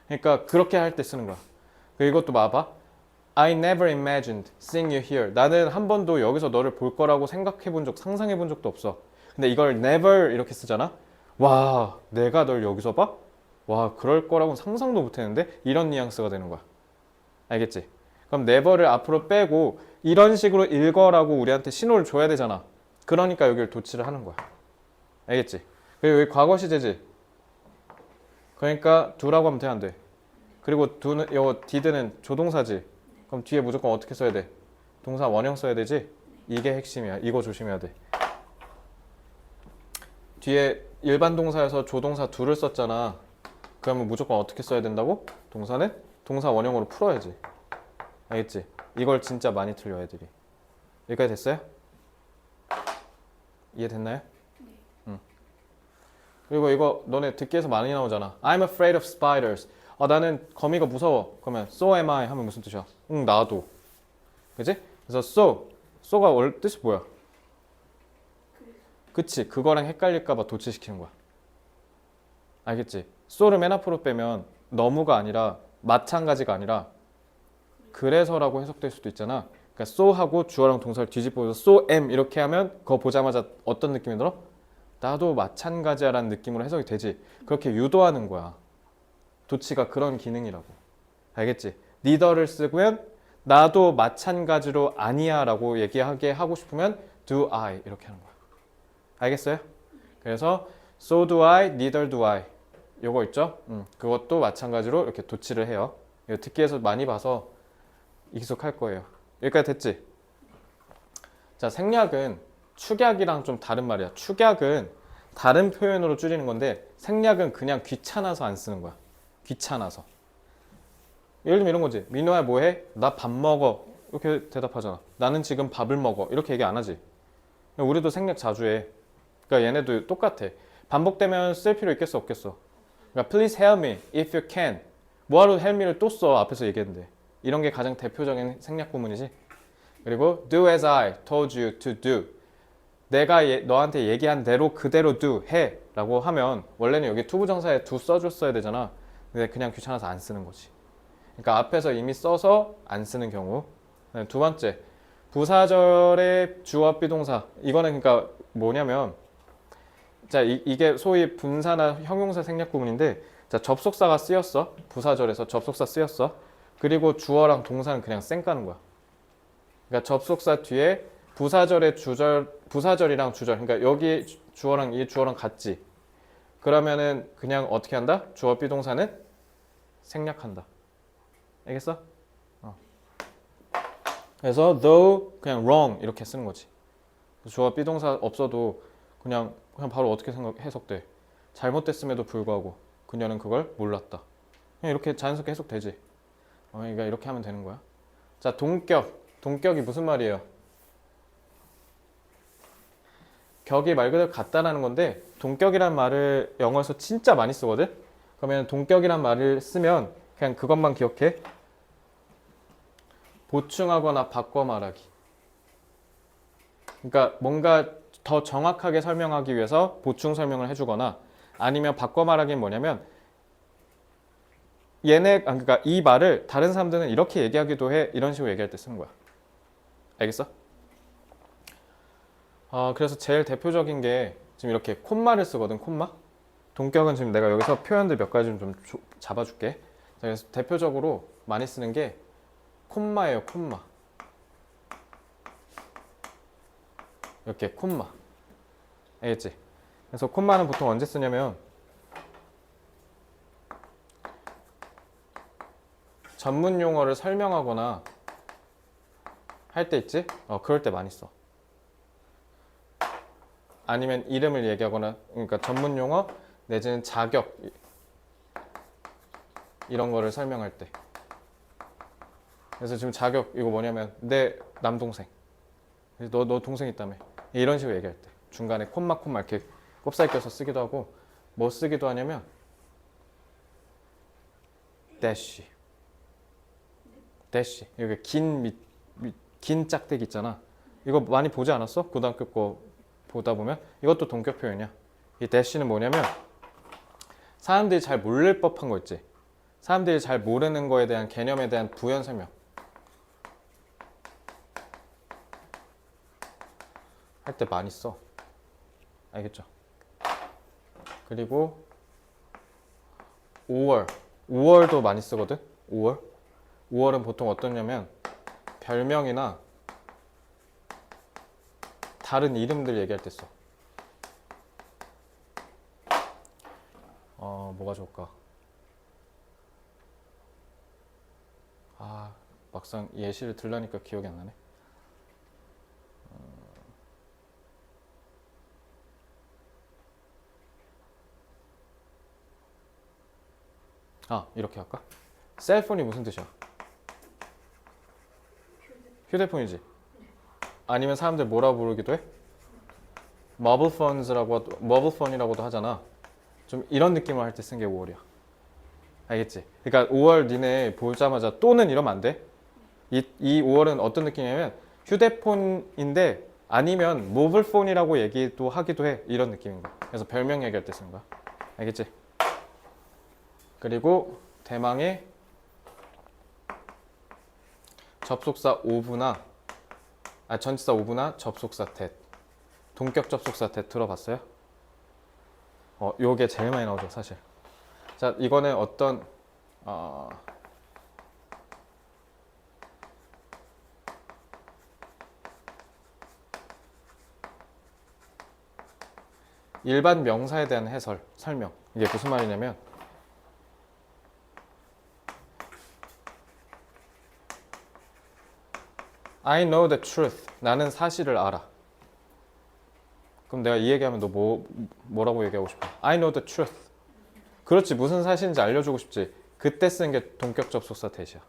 그러니까 그렇게 할 때 쓰는 거야. 그리고 이것도 봐봐. I never imagined seeing you here. 나는 한 번도 여기서 너를 볼 거라고 생각해 본 적, 상상해 본 적도 없어. 근데 이걸 never 이렇게 쓰잖아. 와, 내가 널 여기서 봐? 와, 그럴 거라고는 상상도 못 했는데? 이런 뉘앙스가 되는 거야. 알겠지? 그럼 never를 앞으로 빼고 이런 식으로 읽어라고 우리한테 신호를 줘야 되잖아. 그러니까 여기를 도치를 하는 거야. 알겠지? 그리고 여기 과거 시제지. 그러니까 do라고 하면 돼, 안 돼? 그리고 do는, 요 did는 조동사지. 그럼 뒤에 무조건 어떻게 써야 돼? 동사 원형 써야 되지? 이게 핵심이야. 이거 조심해야 돼. 뒤에 일반 동사에서 조동사 do를 썼잖아. 그러면 무조건 어떻게 써야 된다고? 동사는 동사 원형으로 풀어야지. 알겠지? 이걸 진짜 많이 틀려 애들이. 여기까지 됐어요? 이해됐나요? 응. 그리고 이거 너네 듣기에서 많이 나오잖아. I'm afraid of spiders. 나는 거미가 무서워. 그러면 so am I 하면 무슨 뜻이야? 응, 나도. 그지? 그래서 so가 원래 뜻이 뭐야? 그치? 그거랑 헷갈릴까봐 도치시키는 거야. 알겠지? so를 맨 앞으로 빼면 너무가 아니라 마찬가지가 아니라 그래서라고 해석될 수도 있잖아. 그러니까 so하고 주어랑 동사를 뒤집어서 so am 이렇게 하면 그거 보자마자 어떤 느낌이 들어? 나도 마찬가지야라는 느낌으로 해석이 되지. 그렇게 유도하는 거야. 도치가 그런 기능이라고. 알겠지? neither를 쓰면 나도 마찬가지로 아니야 라고 얘기하게 하고 싶으면 do I 이렇게 하는 거야. 알겠어요? 그래서 so do I, neither do I 요거 있죠? 그것도 마찬가지로 이렇게 도치를 해요. 이거 듣기에서 많이 봐서 익숙할 거예요. 여기까지 됐지? 자, 생략은 축약이랑 좀 다른 말이야. 축약은 다른 표현으로 줄이는 건데 생략은 그냥 귀찮아서 안 쓰는 거야. 귀찮아서. 예를 들면 이런 거지. 민호야 뭐해? 나 밥 먹어. 이렇게 대답하잖아. 나는 지금 밥을 먹어. 이렇게 얘기 안 하지. 우리도 생략 자주 해. 그러니까 얘네도 똑같아. 반복되면 쓸 필요 있겠어 없겠어. 그러니까 please help me if you can. 뭐하러 help me를 또 써? 앞에서 얘기했는데. 이런 게 가장 대표적인 생략 구문이지. 그리고 do as I told you to do. 내가 너한테 얘기한 대로 그대로 do 해 라고 하면 원래는 여기 투부정사에 do 써줬어야 되잖아. 근데 그냥 귀찮아서 안 쓰는 거지. 그러니까 앞에서 이미 써서 안 쓰는 경우. 두 번째, 부사절의 주어 비동사. 이거는 그러니까 뭐냐면 자, 이게 소위 분사나 형용사 생략 구문인데 자, 접속사가 쓰였어. 부사절에서 접속사 쓰였어. 그리고 주어랑 동사는 그냥 쌩 까는 거야. 그러니까 접속사 뒤에 부사절의 부사절이랑 주절. 그러니까 여기 주어랑 이 주어랑 같지. 그러면은 그냥 어떻게 한다? 주어 비동사는 생략한다. 알겠어? 그래서 though 그냥 wrong 이렇게 쓰는 거지. 주어 비동사 없어도 그냥 바로 어떻게 해석돼? 잘못됐음에도 불구하고 그녀는 그걸 몰랐다. 그냥 이렇게 자연스럽게 해석되지. 그러니까 이렇게 하면 되는 거야. 자, 동격. 동격이 무슨 말이에요? 격이 말 그대로 같다라는 건데 동격이란 말을 영어에서 진짜 많이 쓰거든? 그러면 동격이란 말을 쓰면 그냥 그것만 기억해. 보충하거나 바꿔 말하기. 그러니까 뭔가 더 정확하게 설명하기 위해서 보충 설명을 해주거나 아니면 바꿔 말하기는 뭐냐면 그러니까 이 말을 다른 사람들은 이렇게 얘기하기도 해. 이런 식으로 얘기할 때 쓰는 거야. 알겠어? 그래서 제일 대표적인 게 지금 이렇게 콤마를 쓰거든. 콤마. 동격은 지금 내가 여기서 표현들 몇 가지 좀 잡아줄게. 그래서 대표적으로 많이 쓰는 게 콤마예요. 콤마. 이렇게 콤마. 알겠지? 그래서 콤마는 보통 언제 쓰냐면 전문 용어를 설명하거나 할 때 있지? 그럴 때 많이 써. 아니면 이름을 얘기하거나, 그러니까 전문 용어 내지는 자격 이런 거를 설명할 때. 그래서 지금 자격 이거 뭐냐면 내 남동생. 너 동생 있다며. 이런 식으로 얘기할 때. 중간에 콤마 이렇게 꼽사리 껴서 쓰기도 하고 뭐 쓰기도 하냐면 dash. 대시. 여기 긴 짝대기 있잖아. 이거 많이 보지 않았어? 고등학교 거 보다 보면 이것도 동격 표현이야. 이 대시는 뭐냐면 사람들이 잘 모를 법한 거 있지. 사람들이 잘 모르는 거에 대한 개념에 대한 부연 설명. 할 때 많이 써. 알겠죠? 그리고 5월. 5월도 많이 쓰거든? 5월. 5월은 보통 어떠냐면 별명이나 다른 이름들 얘기할 때 써. 뭐가 좋을까? 막상 예시를 들라니까 기억이 안 나네. 이렇게 할까? 셀폰이 무슨 뜻이야? 휴대폰이지. 아니면 사람들 뭐라 부르기도 해? 머블폰이라고도 하잖아. 좀 이런 느낌으로 할 때 쓴 게 5월이야. 알겠지? 그러니까 5월 니네 보자마자 또는 이러면 안 돼. 이 5월은 어떤 느낌이냐면 휴대폰인데 아니면 모블폰이라고 얘기도 하기도 해. 이런 느낌인 거야. 그래서 별명 얘기할 때 쓰는 거야. 알겠지? 그리고 대망의 접속사 오브나 전치사 오브나 접속사 tet. 동격 접속사 tet 들어봤어요? 요게 제일 많이 나오죠, 사실. 자, 이거는 어떤 일반 명사에 대한 설명. 이게 무슨 말이냐면 I know the truth. 나는 사실을 알아. 그럼 내가 이 얘기하면 너 뭐라고 얘기하고 싶어? I know the truth. 그렇지. 무슨 사실인지 알려주고 싶지. 그때 쓴 게 동격 접속사 that이야.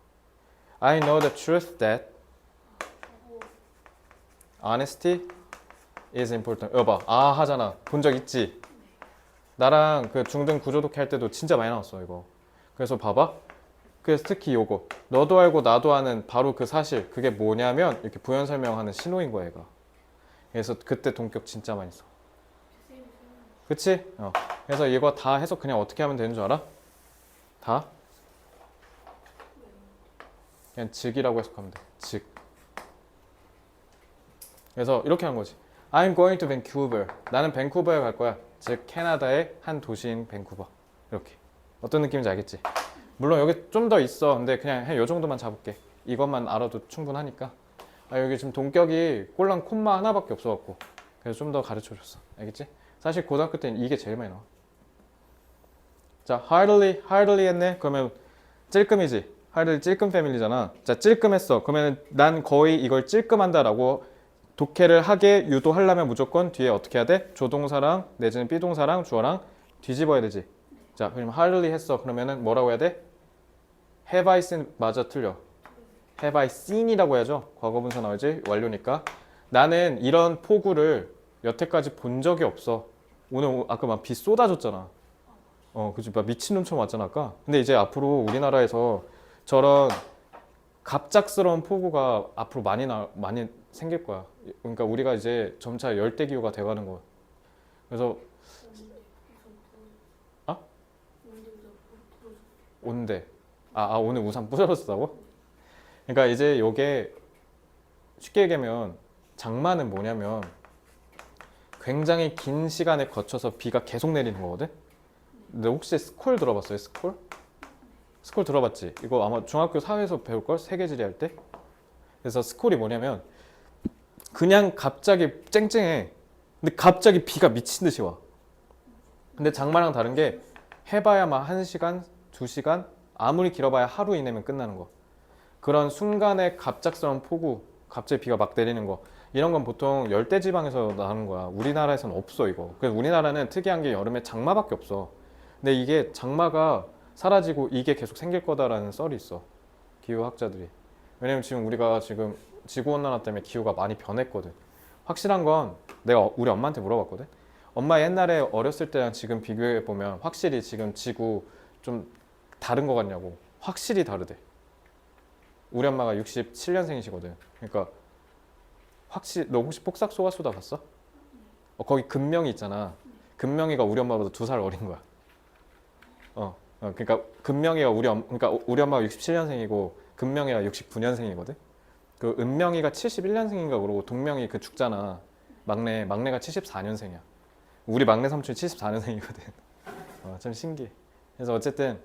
I know the truth that honesty is important. 여봐. 하잖아. 본 적 있지? 나랑 그 중등 구조독해 할 때도 진짜 많이 나왔어, 이거. 그래서 봐봐. 그래서 특히 요거. 너도 알고 나도 아는 바로 그 사실. 그게 뭐냐면 이렇게 부연 설명하는 신호인 거야, 얘가. 그래서 그때 동격 진짜 많이 써. 그치? 그래서 이거 다 해서 그냥 어떻게 하면 되는 줄 알아? 다? 그냥 즉이라고 해석하면 돼. 즉. 그래서 이렇게 하는 거지. I'm going to Vancouver. 나는 밴쿠버에 갈 거야. 즉 캐나다의 한 도시인 밴쿠버. 이렇게. 어떤 느낌인지 알겠지? 물론 여기 좀 더 있어. 근데 그냥 이 정도만 잡을게. 이것만 알아도 충분하니까. 여기 지금 동격이 꼴랑 콤마 하나밖에 없어갖고 그래서 좀 더 가르쳐줬어. 알겠지? 사실 고등학교 때는 이게 제일 많이 나와. 자, hardly 했네? 그러면 찔끔이지. hardly 찔끔 패밀리잖아. 자, 찔끔했어. 그러면 난 거의 이걸 찔끔한다라고 독해를 하게 유도하려면 무조건 뒤에 어떻게 해야 돼? 조동사랑 내지는 비동사랑 주어랑 뒤집어야 되지. 자, 그럼 hardly 했어. 그러면은 뭐라고 해야 돼? have I seen 맞아 틀려. have I seen이라고 해야죠. 과거분사 나오지? 완료니까. 나는 이런 폭우를 여태까지 본 적이 없어. 오늘 아까 막 비 쏟아졌잖아. 그치? 막 미친놈처럼 왔잖아 아까. 근데 이제 앞으로 우리나라에서 저런 갑작스러운 폭우가 앞으로 많이 생길 거야. 그러니까 우리가 이제 점차 열대기후가 돼가는 거야. 그래서 온대. 오늘 우산 부서졌다고? 그러니까 이제 요게 쉽게 얘기하면 장마는 뭐냐면 굉장히 긴 시간에 거쳐서 비가 계속 내리는 거거든? 근데 혹시 스콜 들어봤어요? 스콜? 스콜 들어봤지? 이거 아마 중학교 사회에서 배울걸? 세계지리 할 때? 그래서 스콜이 뭐냐면 그냥 갑자기 쨍쨍해. 근데 갑자기 비가 미친 듯이 와. 근데 장마랑 다른 게 해봐야 막 1시간, 2시간, 아무리 길어봐야 하루 이내면 끝나는 거. 그런 순간에 갑작스러운 폭우, 갑자기 비가 막 내리는 거. 이런 건 보통 열대지방에서 나는 거야. 우리나라에서는 없어 이거. 그래서 우리나라는 특이한 게 여름에 장마밖에 없어. 근데 이게 장마가 사라지고 이게 계속 생길 거다라는 썰이 있어. 기후학자들이. 왜냐면 지금 우리가 지금 지구온난화 때문에 기후가 많이 변했거든. 확실한 건 내가 우리 엄마한테 물어봤거든. 엄마 옛날에 어렸을 때랑 지금 비교해 보면 확실히 지금 지구 좀 다른 거 같냐고. 확실히 다르대. 우리 엄마가 67년생이시거든. 그러니까 확실히 너 혹시 폭삭 소가수다 봤어? 거기 금명이 있잖아. 금명이가 우리 엄마보다 2살 어린 거야. 그러니까 금명이가 그러니까 우리 엄마가 67년생이고 금명이가 69년생이거든. 그 은명이가 71년생인가 그러고 동명이 그 죽잖아. 막내가 74년생이야. 우리 막내 삼촌이 74년생이거든. 참 신기해. 그래서 어쨌든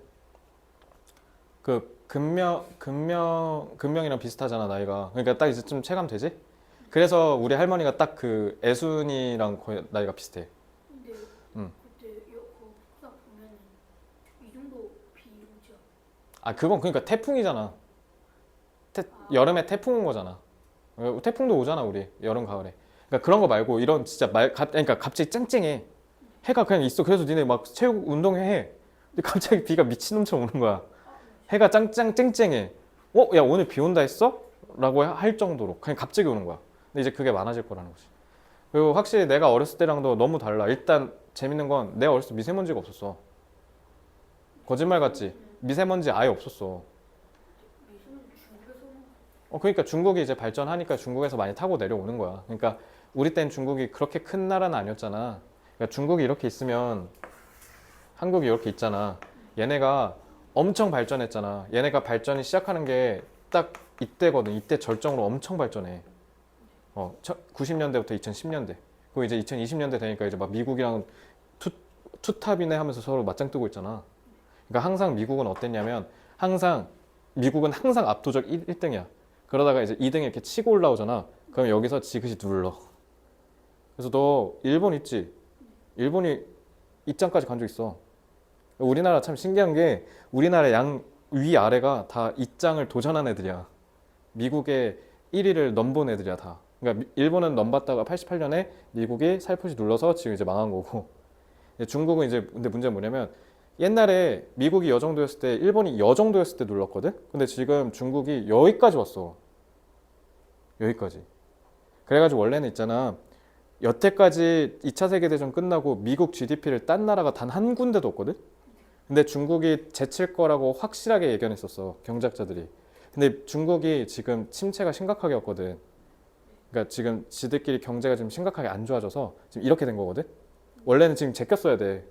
그 금명이랑 비슷하잖아 나이가. 그러니까 딱 이제 좀 체감되지? 그래서 우리 할머니가 딱 그 애순이랑 거의 나이가 비슷해. 근데 응. 그때 그 폭삭 보면 이 정도 비오죠. 아 그건 그러니까 태풍이잖아. 여름에 태풍 온 거잖아. 태풍도 오잖아 우리 여름 가을에. 그러니까 그런 거 말고 이런 진짜 그러니까 갑자기 쨍쨍해. 해가 그냥 있어. 그래서 니네 막 체육 운동해. 근데 갑자기 비가 미친놈처럼 오는 거야. 해가 쨍쨍해. 야 오늘 비 온다 했어? 라고 할 정도로 그냥 갑자기 오는 거야. 근데 이제 그게 많아질 거라는 거지. 그리고 확실히 내가 어렸을 때랑도 너무 달라. 일단 재밌는 건 내가 어렸을 때 미세먼지가 없었어. 거짓말 같지? 미세먼지 아예 없었어. 미소는 중국에서는 그러니까 중국이 이제 발전하니까 중국에서 많이 타고 내려오는 거야. 그러니까 우리 땐 중국이 그렇게 큰 나라는 아니었잖아. 그러니까 중국이 이렇게 있으면 한국이 이렇게 있잖아. 얘네가 엄청 발전했잖아. 얘네가 발전이 시작하는 게 딱 이때거든. 이때 절정으로 엄청 발전해. 90년대부터 2010년대. 그리고 이제 2020년대 되니까 이제 막 미국이랑 투탑이네 하면서 서로 맞짱 뜨고 있잖아. 그러니까 항상 미국은 어땠냐면 미국은 항상 압도적 1등이야. 그러다가 이제 2등에 이렇게 치고 올라오잖아. 그럼 여기서 지그시 눌러. 그래서 너 일본 있지? 일본이 입장까지 간 적 있어. 우리나라 참 신기한 게 우리나라 위아래가 다 입장을 도전한 애들이야. 미국의 1위를 넘본 애들이야 다. 그러니까 일본은 넘봤다가 88년에 미국이 살포시 눌러서 지금 이제 망한 거고. 중국은 이제 근데 문제는 뭐냐면 옛날에 미국이 여 정도였을 때 일본이 여 정도였을 때 눌렀거든. 근데 지금 중국이 여기까지 왔어. 여기까지. 그래가지고 원래는 있잖아. 여태까지 2차 세계대전 끝나고 미국 GDP를 딴 나라가 단 한 군데도 없거든. 근데 중국이 제칠 거라고 확실하게 예견했었어 경제학자들이. 근데 중국이 지금 침체가 심각하게 왔거든. 그러니까 지금 지들끼리 경제가 지금 심각하게 안 좋아져서 지금 이렇게 된 거거든. 원래는 지금 제꼈어야 돼.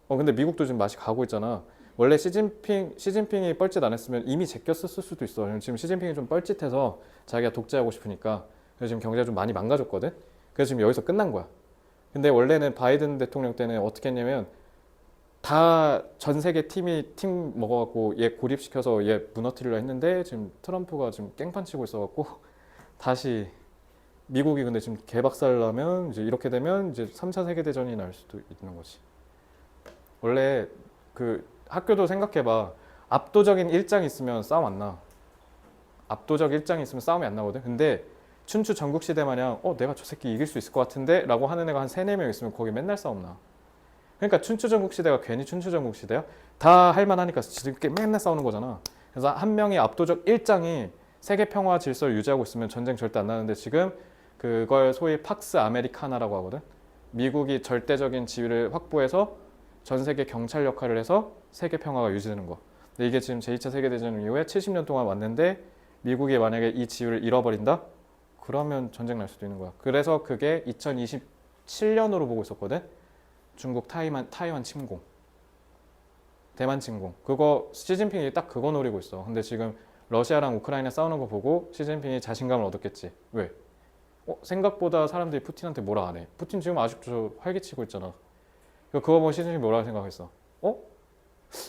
근데 미국도 지금 맛이 가고 있잖아. 원래 시진핑이 뻘짓 안 했으면 이미 제꼈었을 수도 있어. 지금 시진핑이 좀 뻘짓해서 자기가 독재하고 싶으니까. 그래서 지금 경제가 좀 많이 망가졌거든. 그래서 지금 여기서 끝난 거야. 근데 원래는 바이든 대통령 때는 어떻게 했냐면 다 전 세계 팀 먹어갖고 얘 고립시켜서 얘 무너뜨리려 했는데 지금 트럼프가 지금 깽판 치고 있어갖고 다시 미국이 근데 지금 개박살나면 이제 이렇게 되면 이제 3차 세계대전이 날 수도 있는 거지. 원래 그 학교도 생각해봐. 압도적인 일장이 있으면 싸움 안 나. 압도적 일장이 있으면 싸움이 안 나거든. 근데 춘추 전국시대 마냥 내가 저 새끼 이길 수 있을 것 같은데? 라고 하는 애가 한 3, 4명 있으면 거기 맨날 싸움 나. 그러니까 춘추전국시대가 괜히 춘추전국시대야? 다 할만하니까 지들끼리 맨날 싸우는 거잖아. 그래서 한 명이 압도적 일장이 세계 평화 질서를 유지하고 있으면 전쟁 절대 안 나는데 지금 그걸 소위 팍스 아메리카나라고 하거든. 미국이 절대적인 지위를 확보해서 전 세계 경찰 역할을 해서 세계 평화가 유지되는 거. 근데 이게 지금 제2차 세계대전 이후에 70년 동안 왔는데 미국이 만약에 이 지위를 잃어버린다? 그러면 전쟁 날 수도 있는 거야. 그래서 그게 2027년으로 보고 있었거든. 중국 타이완 침공, 대만 침공. 그거 시진핑이 딱 그거 노리고 있어. 근데 지금 러시아랑 우크라이나 싸우는 거 보고 시진핑이 자신감을 얻었겠지. 왜? 생각보다 사람들이 푸틴한테 뭐라 안 해. 푸틴 지금 아직도 활기치고 있잖아. 그거 보고 시진핑이 뭐라고 생각했어?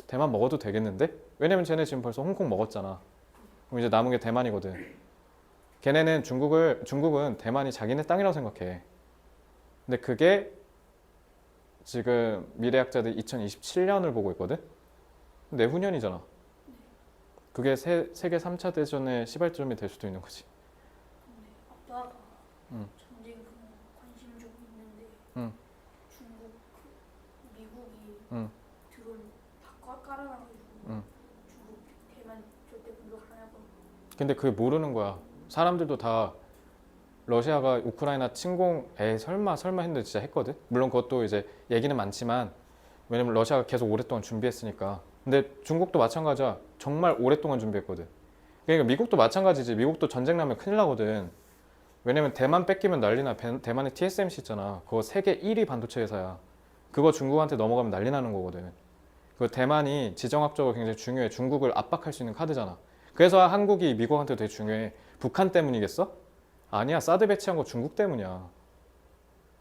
대만 먹어도 되겠는데? 왜냐면 쟤네 지금 벌써 홍콩 먹었잖아. 그럼 이제 남은 게 대만이거든. 걔네는 중국은 대만이 자기네 땅이라고 생각해. 근데 그게 지금 미래학자들 2027년을 보고 있거든? 내후년이잖아. 그게 세계 3차 대전의 시발점이 될 수도 있는 거지. 근데 아빠가 응. 전쟁 관심 좀 있는데 응. 중국 미국이 응. 드론 다 깔아놔가지고 응. 중국 대만 절대 공격 안 하고 근데 그게 모르는 거야. 사람들도 다 러시아가 우크라이나 침공 설마 했는데 진짜 했거든. 물론 그것도 이제 얘기는 많지만 왜냐면 러시아가 계속 오랫동안 준비했으니까. 근데 중국도 마찬가지야. 정말 오랫동안 준비했거든. 그러니까 미국도 마찬가지지. 미국도 전쟁 나면 큰일 나거든. 왜냐면 대만 뺏기면 난리나. 대만에 TSMC 있잖아. 그거 세계 1위 반도체 회사야. 그거 중국한테 넘어가면 난리 나는 거거든. 그 대만이 지정학적으로 굉장히 중요해. 중국을 압박할 수 있는 카드잖아. 그래서 한국이 미국한테 되게 중요해. 북한 때문이겠어? 아니야. 사드 배치한 거 중국 때문이야.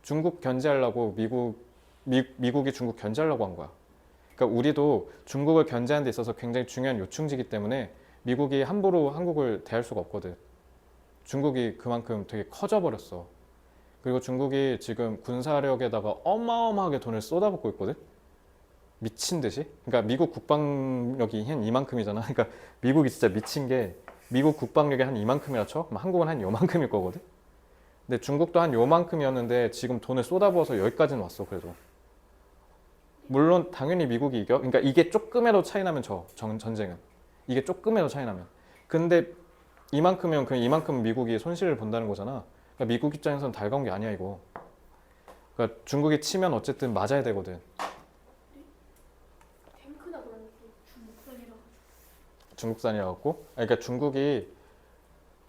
중국 견제하려고 미국이 중국 견제하려고 한 거야. 그러니까 우리도 중국을 견제하는 데 있어서 굉장히 중요한 요충지기 때문에 미국이 함부로 한국을 대할 수가 없거든. 중국이 그만큼 되게 커져 버렸어. 그리고 중국이 지금 군사력에다가 어마어마하게 돈을 쏟아붓고 있거든. 미친 듯이. 그러니까 미국 국방력이 한 이만큼이잖아. 그러니까 미국이 진짜 미친 게 미국 국방력이 한 이만큼이라 쳐? 그럼 한국은 한 요만큼일 거거든. 근데 중국도 한 요만큼이었는데 지금 돈을 쏟아부어서 여기까지는 왔어. 그래도 물론 당연히 미국이 이겨. 그러니까 이게 조금이라도 차이 나면 전쟁은 이게 조금이라도 차이 나면. 근데 이만큼이면 그냥 이만큼 미국이 손실을 본다는 거잖아. 그러니까 미국 입장에서는 달가운 게 아니야 이거. 그러니까 중국이 치면 어쨌든 맞아야 되거든. 탱크다 그런 것도 중국산이라. 중국산이라 갖고. 그러니까 중국이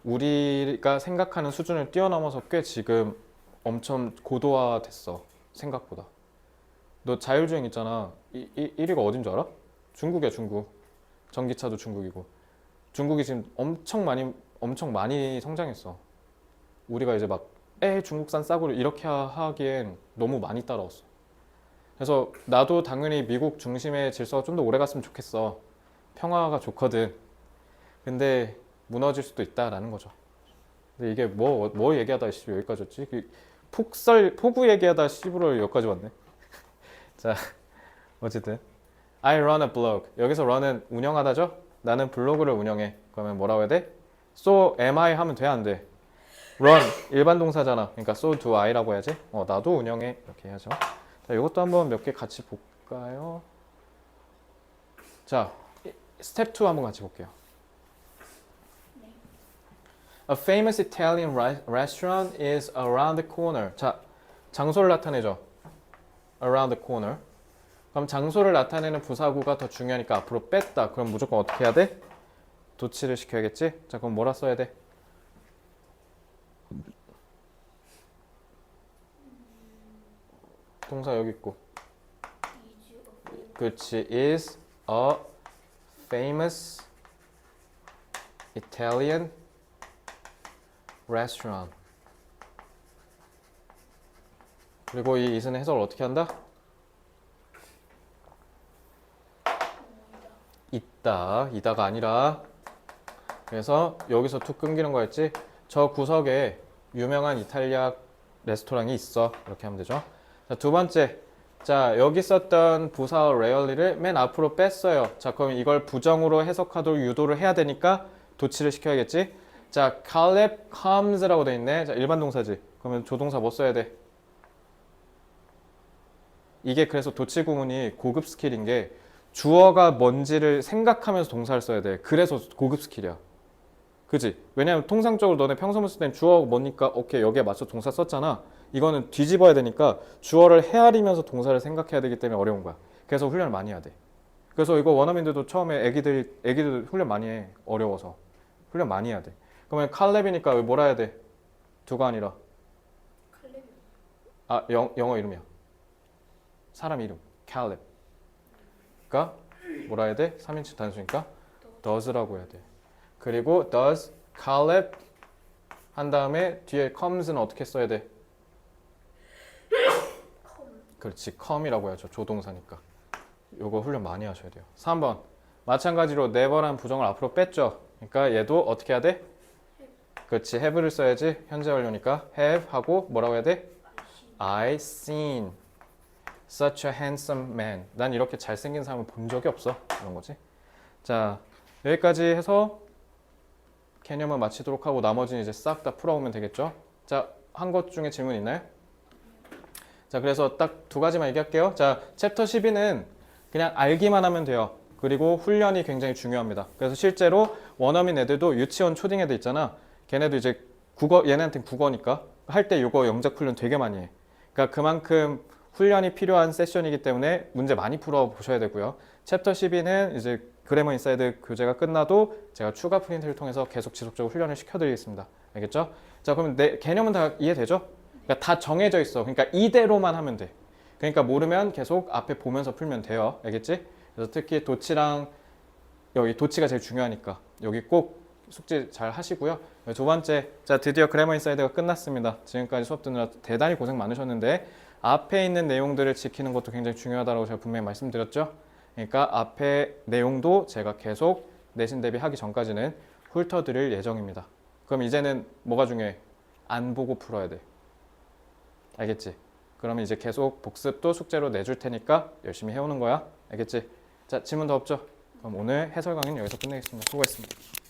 우리가 생각하는 수준을 뛰어넘어서 꽤 지금 엄청 고도화됐어. 생각보다. 너 자율주행 있잖아. 1위가 어딘 줄 알아? 중국이야 중국. 전기차도 중국이고. 중국이 지금 엄청 많이 성장했어. 우리가 이제 막 중국산 싸구려 이렇게 하기엔 너무 많이 따라왔어. 그래서 나도 당연히 미국 중심의 질서가 좀 더 오래 갔으면 좋겠어. 평화가 좋거든. 근데 무너질 수도 있다라는 거죠. 근데 이게 뭐 얘기하다 여기까지 왔지? 폭우 얘기하다 씨부러 여기까지 왔네. 자, 어쨌든 I run a blog. 여기서 run은 운영하다죠? 나는 블로그를 운영해. 그러면 뭐라고 해야 돼? So am I 하면 돼, 안 돼? run 일반 동사잖아. 그러니까 so do I라고 해야지. 나도 운영해. 이렇게 해야죠. 자, 이것도 한번 몇 개 같이 볼까요? 자, 스텝 2 한번 같이 볼게요. A famous Italian restaurant is around the corner. 자, 장소를 나타내죠. around the corner. 그럼 장소를 나타내는 부사구가 더 중요하니까 앞으로 뺐다. 그럼 무조건 어떻게 해야 돼? 도치를 시켜야겠지? 자, 그럼 뭐라 써야 돼? 동사 여기 있고. 그렇지. is a famous Italian restaurant. 그리고 이 is는 해석을 어떻게 한다? 있다. 이다가 아니라. 그래서 여기서 툭 끊기는 거였지. 저 구석에 유명한 이탈리아 레스토랑이 있어. 이렇게 하면 되죠. 자, 두 번째. 자, 여기 썼던 부사 rarely를 맨 앞으로 뺐어요. 자, 그럼 이걸 부정으로 해석하도록 유도를 해야 되니까 도치를 시켜야겠지. 자, Caleb comes라고 돼 있네. 자, 일반 동사지. 그러면 조동사 뭐 써야 돼? 이게 그래서 도치 구문이 고급 스킬인 게 주어가 뭔지를 생각하면서 동사를 써야 돼. 그래서 고급 스킬이야. 그지? 왜냐면 통상적으로 너네 평소문 쓸 때는 주어가 뭐니까 오케이 여기에 맞춰 동사 썼잖아. 이거는 뒤집어야 되니까 주어를 헤아리면서 동사를 생각해야 되기 때문에 어려운 거야. 그래서 훈련을 많이 해야 돼. 그래서 이거 원어민들도 처음에 애기들 훈련 많이 해. 어려워서. 훈련 많이 해야 돼. 그러면 칼렙이니까 뭐라 해야 돼? 두가 아니라. 칼렙이. 아, 영어 이름이야. 사람 이름. 칼렙. 그러니까 뭐라 해야 돼? 3인칭 단수니까 does라고 해야 돼. 그리고 does Caleb 한 다음에 뒤에 comes는 어떻게 써야 돼? 그렇지. come이라고 해야죠. 조동사니까. 요거 훈련 많이 하셔야 돼요. 3번. 마찬가지로 never란 부정을 앞으로 뺐죠. 그러니까 얘도 어떻게 해야 돼? 그렇지. have를 써야지. 현재 완료니까 have 하고 뭐라고 해야 돼? I seen such a handsome man. 난 이렇게 잘생긴 사람을 본 적이 없어. 이런 거지. 자, 여기까지 해서 개념을 마치도록 하고 나머지는 이제 싹 다 풀어오면 되겠죠. 자, 한 것 중에 질문 있나요? 자, 그래서 딱 두 가지만 얘기할게요. 자, 챕터 12는 그냥 알기만 하면 돼요. 그리고 훈련이 굉장히 중요합니다. 그래서 실제로 원어민 애들도 유치원 초딩 애들 있잖아. 걔네도 이제 얘네한테는 국어니까 할 때 이거 영작 훈련 되게 많이 해. 그러니까 그만큼 훈련이 필요한 세션이기 때문에 문제 많이 풀어 보셔야 되고요. 챕터 12는 이제 그래머 인사이드 교재가 끝나도 제가 추가 프린트를 통해서 계속 지속적으로 훈련을 시켜드리겠습니다. 알겠죠? 자, 그러면 내 개념은 다 이해되죠? 그러니까 다 정해져 있어. 그러니까 이대로만 하면 돼. 그러니까 모르면 계속 앞에 보면서 풀면 돼요. 알겠지? 그래서 특히 도치랑 여기 도치가 제일 중요하니까 여기 꼭 숙제 잘 하시고요. 두 번째, 자 드디어 그래머 인사이드가 끝났습니다. 지금까지 수업 듣느라 대단히 고생 많으셨는데 앞에 있는 내용들을 지키는 것도 굉장히 중요하다고 제가 분명히 말씀드렸죠. 그러니까 앞에 내용도 제가 계속 내신 대비하기 전까지는 훑어드릴 예정입니다. 그럼 이제는 뭐가 중요해? 안 보고 풀어야 돼. 알겠지? 그러면 이제 계속 복습도 숙제로 내줄 테니까 열심히 해오는 거야. 알겠지? 자, 질문 더 없죠? 그럼 오늘 해설 강의는 여기서 끝내겠습니다. 수고했습니다.